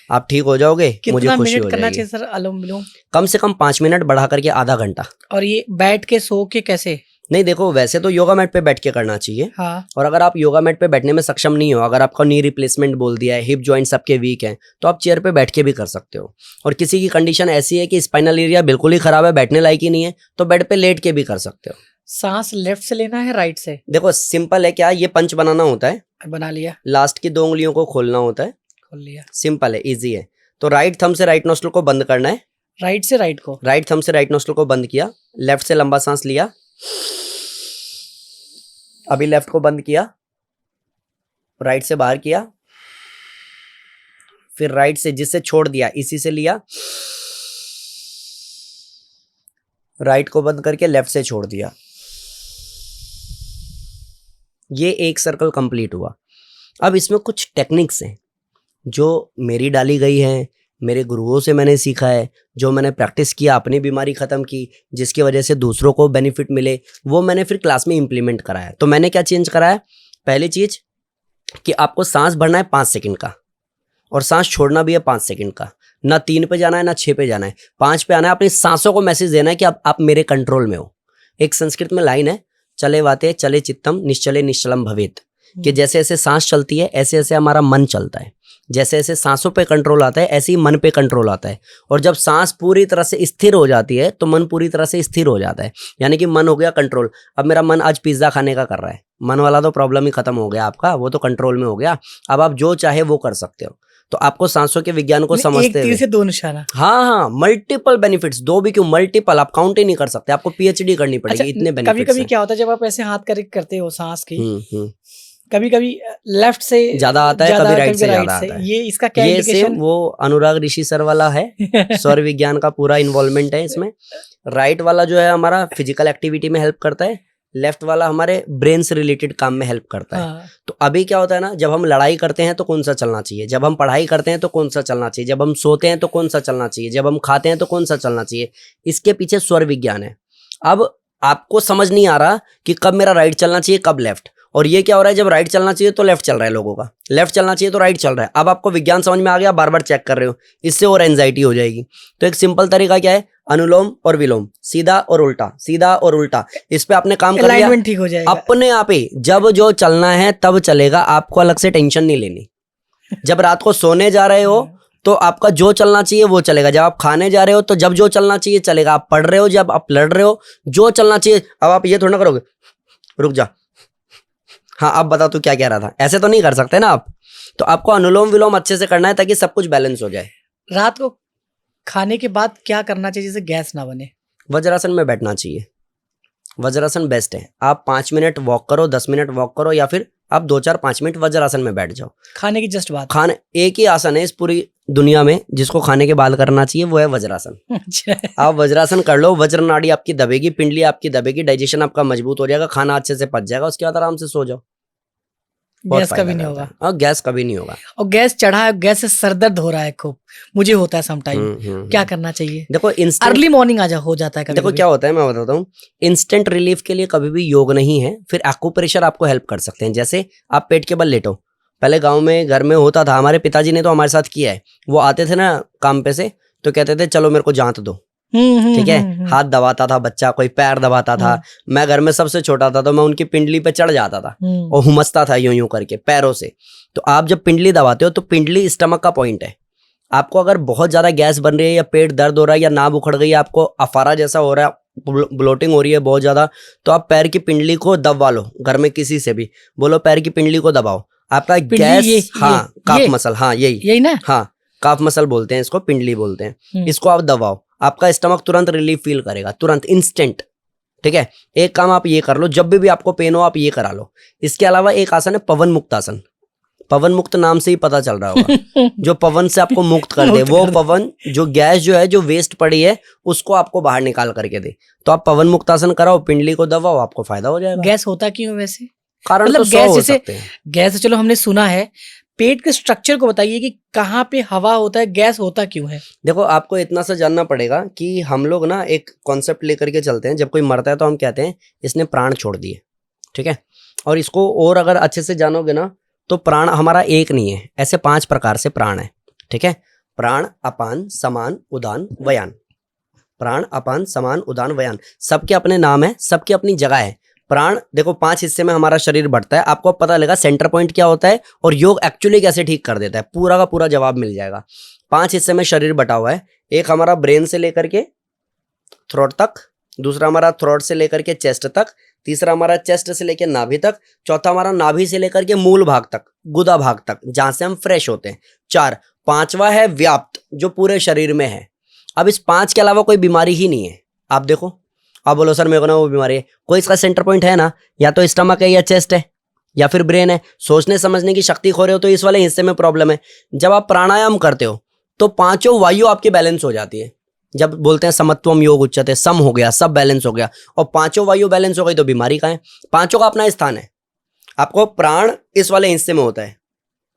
आप ठीक हो जाओगे, मुझे खुशी हो करना जाएगी। चाहिए सर अनुलोम विलोम? कम से कम 5 मिनट, बढ़ा करके आधा घंटा। और ये बैठ के सो के कैसे? नहीं देखो, वैसे तो योगा मैट पे बैठ के करना चाहिए। हाँ। और अगर आप योगा मैट पे बैठने में सक्षम नहीं हो, अगर आपका नी रिप्लेसमेंट बोल दिया है, हिप जॉइंट्स आपके वीक हैं, तो आप चेयर पे बैठ के भी कर सकते हो। और किसी की कंडीशन ऐसी है कि स्पाइनल एरिया बिल्कुल ही खराब है, बैठने लायक ही नहीं है, तो बेड पे लेट के भी कर सकते हो। सांस लेफ्ट से लेना है राइट से? देखो सिंपल है, क्या ये पंच बनाना होता है, बना लिया, लास्ट की 2 उंगलियों को खोलना होता है, खोल लिया, सिंपल है, इजी है। तो राइट थंब से राइट नोस्ट्रल को बंद करना है, राइट से राइट को, राइट थंब से राइट नोस्ट्रल को बंद किया, लेफ्ट से लंबा सांस लिया, अभी लेफ्ट को बंद किया, राइट से बाहर किया, फिर राइट से जिससे छोड़ दिया इसी से लिया, राइट को बंद करके लेफ्ट से छोड़ दिया। ये एक सर्कल कंप्लीट हुआ। अब इसमें कुछ टेक्निक्स हैं जो मेरी डाली गई हैं, मेरे गुरुओं से मैंने सीखा है, जो मैंने प्रैक्टिस किया, अपनी बीमारी ख़त्म की, जिसकी वजह से दूसरों को बेनिफिट मिले, वो मैंने फिर क्लास में इम्प्लीमेंट कराया। तो मैंने क्या चेंज कराया? पहली चीज़ कि आपको सांस भरना है 5 सेकंड का, और सांस छोड़ना भी है 5 सेकंड का। ना 3 पे जाना है ना 6 पे जाना है, 5 पे आना है। अपनी सांसों को मैसेज देना है कि अब आप मेरे कंट्रोल में हो। एक संस्कृत में लाइन है, चले वाते चले चित्तम निश्चले निश्चलम भवेत, कि जैसे जैसे सांस चलती है ऐसे ऐसे हमारा मन चलता है। जैसे जैसे सांसों पे कंट्रोल आता है ऐसे ही मन पे कंट्रोल आता है। और जब सांस पूरी तरह से स्थिर हो जाती है तो मन पूरी तरह से स्थिर हो जाता है, यानी कि मन हो गया कंट्रोल। अब मेरा मन आज पिज्जा खाने का कर रहा है, मन वाला तो प्रॉब्लम ही खत्म हो गया आपका, वो तो कंट्रोल में हो गया। अब आप जो चाहे वो कर सकते हो। तो आपको सांसों के विज्ञान को समझते एक तीर से दो निशाना। हाँ, मल्टीपल बेनिफिट्स, 2 भी क्यों मल्टीपल, आप काउंट ही नहीं कर सकते, आपको पीएचडी करनी पड़ेगी, इतने बेनिफिट्स कभी कभी क्या होता है जब आप ऐसे हाथ करते हो सांस की, कभी कभी लेफ्ट से ज्यादा आता है, कभी राइट से ज्यादा आता है। ये इसका क्या ये इंडिकेशन? वो अनुराग ऋषि सर वाला है, स्वर विज्ञान का पूरा इन्वॉल्वमेंट है इसमें। राइट वाला जो है हमारा फिजिकल एक्टिविटी में हेल्प करता है, लेफ्ट वाला हमारे ब्रेन से रिलेटेड काम में हेल्प करता है। तो अभी क्या होता है ना, जब हम लड़ाई करते हैं तो कौन सा चलना चाहिए, जब हम पढ़ाई करते हैं तो कौन सा चलना चाहिए, जब हम सोते हैं तो कौन सा चलना चाहिए, जब हम खाते हैं तो कौन सा चलना चाहिए, इसके पीछे स्वर विज्ञान है। अब आपको समझ नहीं आ रहा कि कब मेरा राइट चलना चाहिए कब लेफ्ट, और ये क्या हो रहा है, जब राइट चलना चाहिए तो लेफ्ट चल रहा है लोगों का, लेफ्ट चलना चाहिए तो राइट चल रहा है। अब आपको विज्ञान समझ में आ गया, बार बार चेक कर रहे हो, इससे और एंजाइटी हो जाएगी। तो एक सिंपल तरीका क्या है, अनुलोम और विलोम, सीधा और उल्टा, सीधा और उल्टा, इस पे आपने काम कर लिया, ठीक हो जाएगा अपने आप ही। जब जो चलना है तब चलेगा, आपको अलग से टेंशन नहीं लेनी। जब रात को सोने जा रहे हो तो आपका जो चलना चाहिए वो चलेगा, जब आप खाने जा रहे हो तो जब जो चलना चाहिए चलेगा, आप पढ़ रहे हो जब आप लड़ रहे हो जो चलना चाहिए। अब आप ये थोड़ा ना करोगे, रुक जा, हाँ अब बता तू क्या कह रहा था, ऐसे तो नहीं कर सकते ना आप। तो आपको अनुलोम विलोम अच्छे से करना है ताकि सब कुछ बैलेंस हो जाए। रात को खाने के बाद क्या करना चाहिए जिससे गैस ना बने? वज्रासन में बैठना चाहिए, वज्रासन बेस्ट है। आप 5 मिनट वॉक करो, 10 मिनट वॉक करो, या फिर आप 2-4-5 मिनट वज्रासन में बैठ जाओ। खाने की जस्ट बात, खाने एक ही आसन है इस पूरी दुनिया में जिसको खाने के बाद करना चाहिए, वो है वज्रासन। आप वज्रासन कर लो, वज्र नाड़ी आपकी दबेगी, पिंडली आपकी दबेगी, डाइजेशन आपका मजबूत हो जाएगा, खाना अच्छे से पच जाएगा, उसके बाद आराम से सो जाओ। गैस कभी नहीं होगा। और गैस कभी नहीं होगा। और गैस चढ़ा है, गैस से सर दर्द हो रहा है खूब, मुझे होता है समटाइम, क्या करना चाहिए? देखो अर्ली मॉर्निंग हो जाता है कभी। देखो क्या होता है मैं बताता हूँ, इंस्टेंट रिलीफ के लिए कभी भी योग नहीं है, फिर एक्यूप्रेशर आपको हेल्प कर सकते हैं। जैसे आप पेट के बल लेटो, पहले गाँव में घर में होता था, हमारे पिताजी ने तो हमारे साथ किया है। वो आते थे ना काम पे से तो कहते थे चलो मेरे को जांच दो, ठीक है, हाथ दबाता था बच्चा, कोई पैर दबाता था। मैं घर में सबसे छोटा था तो मैं उनकी पिंडली पे चढ़ जाता था और हुमसता था यूं यूं करके पैरों से। तो आप जब पिंडली दबाते हो तो पिंडली स्टमक का पॉइंट है। आपको अगर बहुत ज्यादा गैस बन रही है या पेट दर्द हो रहा है या नाभ उखड़ गई है, आपको अफारा जैसा हो रहा है, ब्लोटिंग हो रही है बहुत ज्यादा, तो आप पैर की पिंडली को दबा लो, घर में किसी से भी बोलो पैर की पिंडली को दबाओ, आपका गैस, हाँ काफ मसल, हाँ यही ना, हाँ काफ मसल बोलते हैं इसको, पिंडली बोलते हैं, इसको आप दबाओ, आपका स्टमक तुरंत रिलीफ फील करेगा, तुरंत इंस्टेंट। ठीक है, एक काम आप ये कर लो, जब भी आपको पेन हो आप ये करा लो। इसके अलावा एक आसन है पवन मुक्त आसन, पवन मुक्त नाम से ही पता चल रहा होगा, जो पवन से आपको मुक्त कर दे, वो पवन जो गैस जो है जो वेस्ट पड़ी है उसको आपको बाहर निकाल करके दे। तो आप पवन मुक्त आसन कराओ, पिंडली को दबाओ, आपको फायदा हो जाएगा। गैस होता क्यों वैसे? कारण मतलब तो गैस हो जैसे सकते हैं। गैस चलो हमने सुना है, पेट के स्ट्रक्चर को बताइए कि कहाँ पे हवा होता है, गैस होता क्यों है? देखो आपको इतना सा जानना पड़ेगा कि हम लोग ना एक कॉन्सेप्ट लेकर के चलते हैं, जब कोई मरता है तो हम कहते हैं इसने प्राण छोड़ दिए, ठीक है। और इसको और अगर अच्छे से जानोगे ना तो प्राण हमारा एक नहीं है, ऐसे 5 प्रकार से प्राण है, ठीक है। प्राण, अपान, समान, उदान, व्यान। प्राण, अपान, समान, उदान, व्यान, सबके अपने नाम है, सबकी अपनी जगह है। प्राण देखो 5 हिस्से में हमारा शरीर बढ़ता है, आपको पता लगा सेंटर पॉइंट क्या होता है और योग एक्चुअली कैसे ठीक कर देता है, पूरा का पूरा जवाब मिल जाएगा। 5 हिस्से में शरीर बटा हुआ है, एक हमारा ब्रेन से लेकर के थ्रोट तक, दूसरा हमारा थ्रोट से लेकर के चेस्ट तक, तीसरा हमारा चेस्ट से लेकर नाभि तक, चौथा हमारा नाभि से लेकर के मूल भाग तक, गुदा भाग तक, जहां से हम फ्रेश होते हैं, 4। 5वां है व्याप्त, जो पूरे शरीर में है। अब इस 5 के अलावा कोई बीमारी ही नहीं है। आप देखो, आप बोलो सर मेरे को ना वो बीमारी है, कोई इसका सेंटर पॉइंट है ना, या तो स्टमक है या चेस्ट है या फिर ब्रेन है। सोचने समझने की शक्ति खो रहे हो तो इस वाले हिस्से में प्रॉब्लम है। जब आप प्राणायाम करते हो तो 5 वायु आपकी बैलेंस हो जाती है। जब बोलते हैं समत्वम योग उच्चते, सम हो गया, सब बैलेंस हो गया, और 5 वायु बैलेंस हो गई तो बीमारी कहाँ है? 5 का अपना स्थान है। आपको प्राण इस वाले हिस्से में होता है,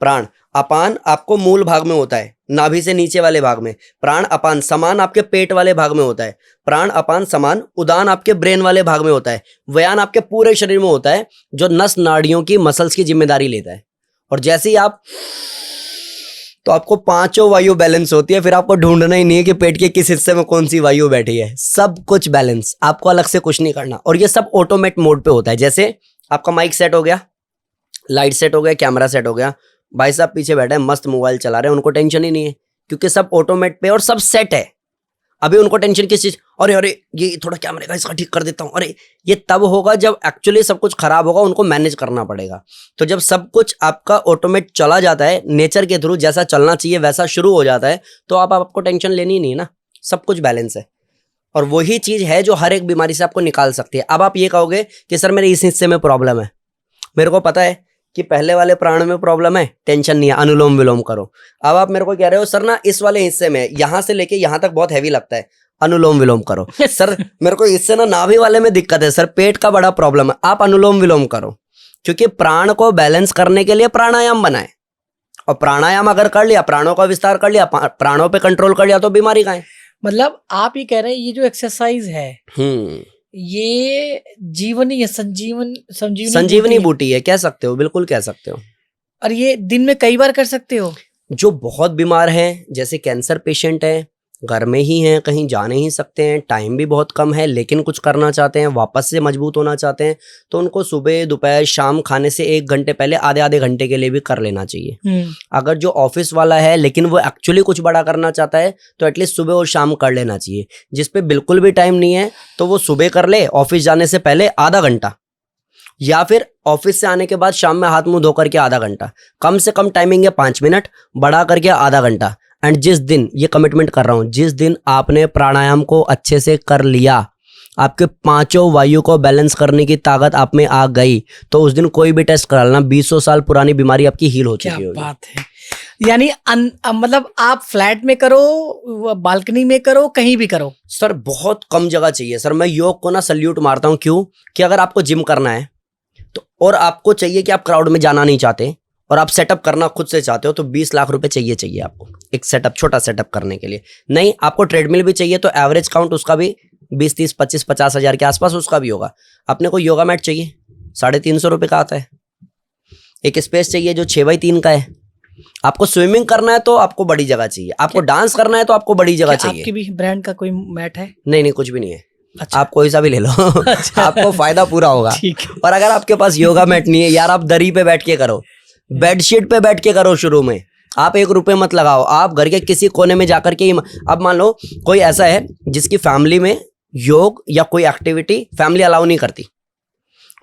प्राण। अपान आपको मूल भाग में होता है, नाभि से नीचे वाले भाग में। प्राण अपान समान आपके पेट वाले भाग में होता है। प्राण अपान समान उदान आपके ब्रेन वाले भाग में होता है। व्यान आपके पूरे शरीर में होता है, जो नस नाड़ियों की मसल्स की जिम्मेदारी लेता है। और जैसे ही आप तो आपको पांचों वायु बैलेंस होती है, फिर आपको ढूंढना ही नहीं है कि पेट के किस हिस्से में कौन सी वायु बैठी है, सब कुछ बैलेंस, आपको अलग से कुछ नहीं करना। और ये सब ऑटोमेट मोड पे होता है। जैसे आपका माइक सेट हो गया, लाइट सेट हो गया, कैमरा सेट हो गया, भाई साहब पीछे बैठे हैं मस्त मोबाइल चला रहे हैं, उनको टेंशन ही नहीं है क्योंकि सब ऑटोमेट पे और सब सेट है। अभी उनको टेंशन किस चीज, अरे अरे ये थोड़ा कैमरे का इसका ठीक कर देता हूँ, अरे ये तब होगा जब एक्चुअली सब कुछ खराब होगा, उनको मैनेज करना पड़ेगा। तो जब सब कुछ आपका ऑटोमेट चला जाता है नेचर के थ्रू, जैसा चलना चाहिए वैसा शुरू हो जाता है, तो आपको टेंशन लेनी ही नहीं ना, सब कुछ बैलेंस है। और वही चीज है जो हर एक बीमारी से आपको निकाल सकती है। अब आप ये कहोगे कि सर मेरे इस हिस्से में प्रॉब्लम है, मेरे को पता है कि पहले वाले प्राण में प्रॉब्लम है, टेंशन नहीं है, अनुलोम विलोम करो। अब आप मेरे को कह रहे हो सर ना इस वाले हिस्से में यहां से लेके यहां तक बहुत हैवी लगता है, अनुलोम विलोम करो। सर मेरे को इससे ना नाभि वाले में दिक्कत है, सर पेट का बड़ा प्रॉब्लम है, आप अनुलोम विलोम करो। क्योंकि प्राण को बैलेंस करने के लिए प्राणायाम बनाए, और प्राणायाम अगर कर लिया, प्राणों का विस्तार कर लिया, प्राणों पे कंट्रोल कर लिया, तो बीमारी कहाँ है। मतलब आप ये कह रहे हैं ये जो एक्सरसाइज है ये जीवनी है, संजीवनी बूटी है, कह सकते हो, बिल्कुल कह सकते हो। और ये दिन में कई बार कर सकते हो। जो बहुत बीमार हैं, जैसे कैंसर पेशेंट हैं, घर में ही हैं, कहीं जा नहीं सकते हैं, टाइम भी बहुत कम है, लेकिन कुछ करना चाहते हैं, वापस से मजबूत होना चाहते हैं, तो उनको सुबह दोपहर शाम खाने से 1 घंटे पहले आधे आधे घंटे के लिए भी कर लेना चाहिए। अगर जो ऑफिस वाला है लेकिन वो एक्चुअली कुछ बड़ा करना चाहता है, तो एटलीस्ट सुबह और शाम कर लेना चाहिए। जिसपे बिल्कुल भी टाइम नहीं है तो वो सुबह कर ले, ऑफिस जाने से पहले आधा घंटा, या फिर ऑफिस से आने के बाद शाम में हाथ मुंह धो करके आधा घंटा। कम से कम टाइमिंग है 5 मिनट, बढ़ा करके आधा घंटा। एंड जिस दिन, ये कमिटमेंट कर रहा हूं, जिस दिन आपने प्राणायाम को अच्छे से कर लिया, आपके 5 वायु को बैलेंस करने की ताकत आप में आ गई, तो उस दिन कोई भी टेस्ट करा लेना, 20 साल पुरानी बीमारी आपकी हील हो चुकी होगी। क्या बात है। यानी मतलब आप फ्लैट में करो, बालकनी में करो, कहीं भी करो। सर बहुत कम जगह चाहिए सर। मैं योग को ना सल्यूट मारता हूं, क्यों कि अगर आपको जिम करना है तो, और आपको चाहिए कि आप क्राउड में जाना नहीं चाहते और आप सेटअप करना खुद से चाहते हो, तो 20 लाख रुपए चाहिए आपको एक सेटअप, छोटा सेटअप करने के लिए। नहीं आपको ट्रेडमिल भी चाहिए, तो एवरेज काउंट उसका भी 20, 30, 25, 50 हजार के आसपास उसका भी होगा। अपने को योगा मैट चाहिए, 350 रुपए का आता है। एक स्पेस चाहिए जो 6x3 का है। आपको स्विमिंग करना है तो आपको बड़ी जगह चाहिए, आपको डांस करना है तो आपको बड़ी जगह चाहिए। आपकी भी ब्रांड का कोई मैट है? नहीं कुछ भी नहीं है। अच्छा। आप कोई सा भी ले लो। अच्छा। आपको फायदा पूरा होगा। ठीक है। और अगर आपके पास योगा मैट नहीं है यार, आप दरी पे बैठ के करो, बेडशीट पे बैठ के करो। शुरू में आप 1 रुपए मत लगाओ, आप घर के किसी कोने में जाकर के। अब मान लो कोई ऐसा है जिसकी फैमिली में योग या कोई एक्टिविटी फैमिली अलाउ नहीं करती,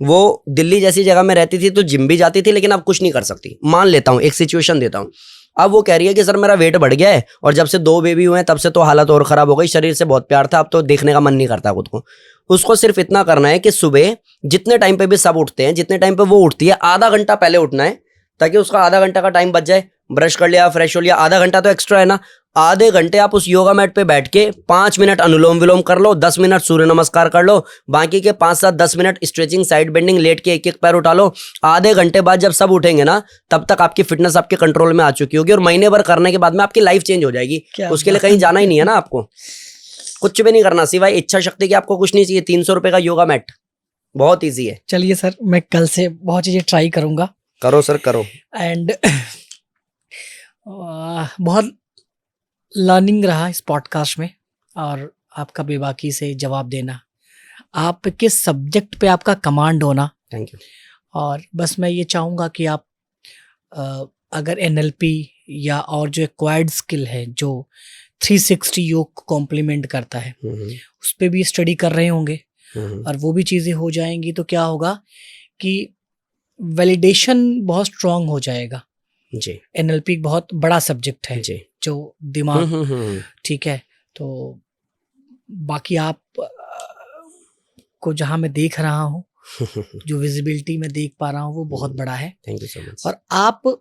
वो दिल्ली जैसी जगह में रहती थी तो जिम भी जाती थी, लेकिन अब कुछ नहीं कर सकती। मान लेता हूँ, एक सिचुएशन देता हूँ। अब वो कह रही है कि सर मेरा वेट बढ़ गया है और जब से 2 बेबी हुए हैं तब से तो हालत और खराब हो गई, शरीर से बहुत प्यार था, अब तो देखने का मन नहीं करता खुद को। उसको सिर्फ इतना करना है कि सुबह जितने टाइम पे भी सब उठते हैं, जितने टाइम पे वो उठती है, आधा घंटा पहले उठना है, ताकि उसका आधा घंटा का टाइम बच जाए। ब्रश कर लिया, फ्रेश हो लिया, आधा घंटा तो एक्स्ट्रा है ना। आधे घंटे आप उस योगा मैट पे बैठ के 5 मिनट अनुलोम विलोम कर लो, 10 मिनट सूर्य नमस्कार कर लो, बाकी के 5, 7, 10 मिनट स्ट्रेचिंग, साइड बेंडिंग, लेट के एक पैर उठा लो। आधे घंटे बाद जब सब उठेंगे ना, तब तक आपकी फिटनेस आपके कंट्रोल में आ चुकी होगी, और महीने भर करने के बाद में आपकी लाइफ चेंज हो जाएगी। उसके लिए कहीं जाना ही नहीं है ना, आपको कुछ भी नहीं करना, सिवाय इच्छा शक्ति की। आपको कुछ नहीं चाहिए, 300 रुपए का योगा मैट, बहुत ईजी है। चलिए सर, मैं कल से बहुत चीजें ट्राई करूंगा। करो सर, करो। एंड बहुत लर्निंग रहा इस पॉडकास्ट में, और आपका बेबाकी से जवाब देना, आप किस सब्जेक्ट पे आपका कमांड होना। Thank you. और बस मैं ये चाहूँगा कि आप अगर NLP या और जो एक्वायर्ड स्किल है जो 360 योग को कॉम्प्लीमेंट करता है, उस पर भी स्टडी कर रहे होंगे, और वो भी चीज़ें हो जाएंगी, तो क्या होगा कि वैलिडेशन बहुत स्ट्रांग हो जाएगा जी। NLP बहुत बड़ा सब्जेक्ट है जी, जो दिमाग, ठीक है। तो बाकी आप को जहाँ मैं देख रहा हूँ, जो विजिबिलिटी में देख पा रहा हूँ, वो बहुत बड़ा है। Thank you so much. और आप को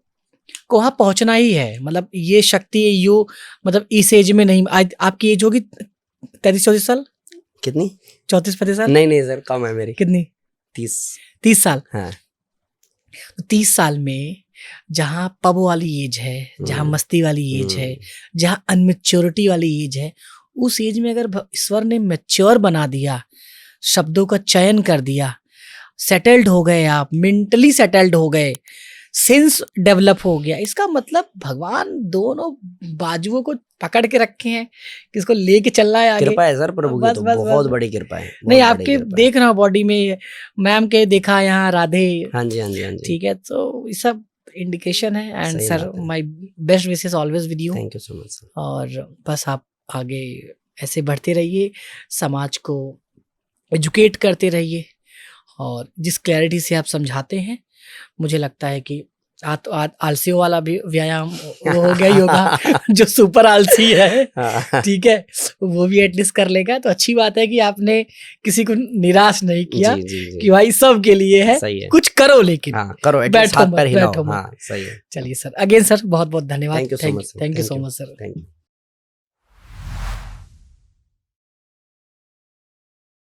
वहाँ पहुँचना ही है, मतलब ये शक्ति यो, मतलब इस एज में नहीं। आज आपकी एज होगी 33-34 साल? कितनी? 34-35 साल? नहीं सर, कम है मेरी। कितनी? 30 साल। हाँ। 30 साल में जहाँ पब वाली एज है, जहाँ मस्ती वाली एज है, जहाँ अनमेच्योरिटी वाली एज है, उस एज में अगर ईश्वर ने मैच्योर बना दिया, शब्दों का चयन कर दिया, सेटल्ड हो गए, आप मेंटली सेटल्ड हो गए, सेंस डेवलप हो गया, इसका मतलब भगवान दोनों बाजुओं को पकड़ के रखे हैं, किसको लेके चलना है आगे। कृपा है सर प्रभु की, बस, तो बस, बहुत बस। बड़ी कृपा है, नहीं बहुत बड़ी आपके कृपा है। देख रहा हूँ बॉडी में, मैम के देखा यहाँ राधे, हाँ जी, हाँ जी, हाँ जी। ठीक है, तो ये सब इंडिकेशन है। एंड सही सर बात है। My best wishes always with you, thank you so much sir. और बस आप आगे ऐसे बढ़ते रहिए, समाज को एजुकेट करते रहिए, और जिस क्लैरिटी से आप समझाते हैं, मुझे लगता है कि आलसियों वाला भी व्यायाम वो हो गया योगा जो सुपर आलसी है, हाँ। ठीक है, वो भी एटलीस्ट कर लेगा, तो अच्छी बात है कि आपने किसी को निराश नहीं किया जी, जी, जी। कि भाई सब के लिए है, सही है। कुछ करो, लेकिन हाँ, करो, एटलीस्ट बैठो हाथ मत, पैर हिलाओ। बैठो मत। हाँ, सही है। चलिए सर, अगेन सर बहुत बहुत धन्यवाद, thank you so much sir. Thank you so much sir. Thank you.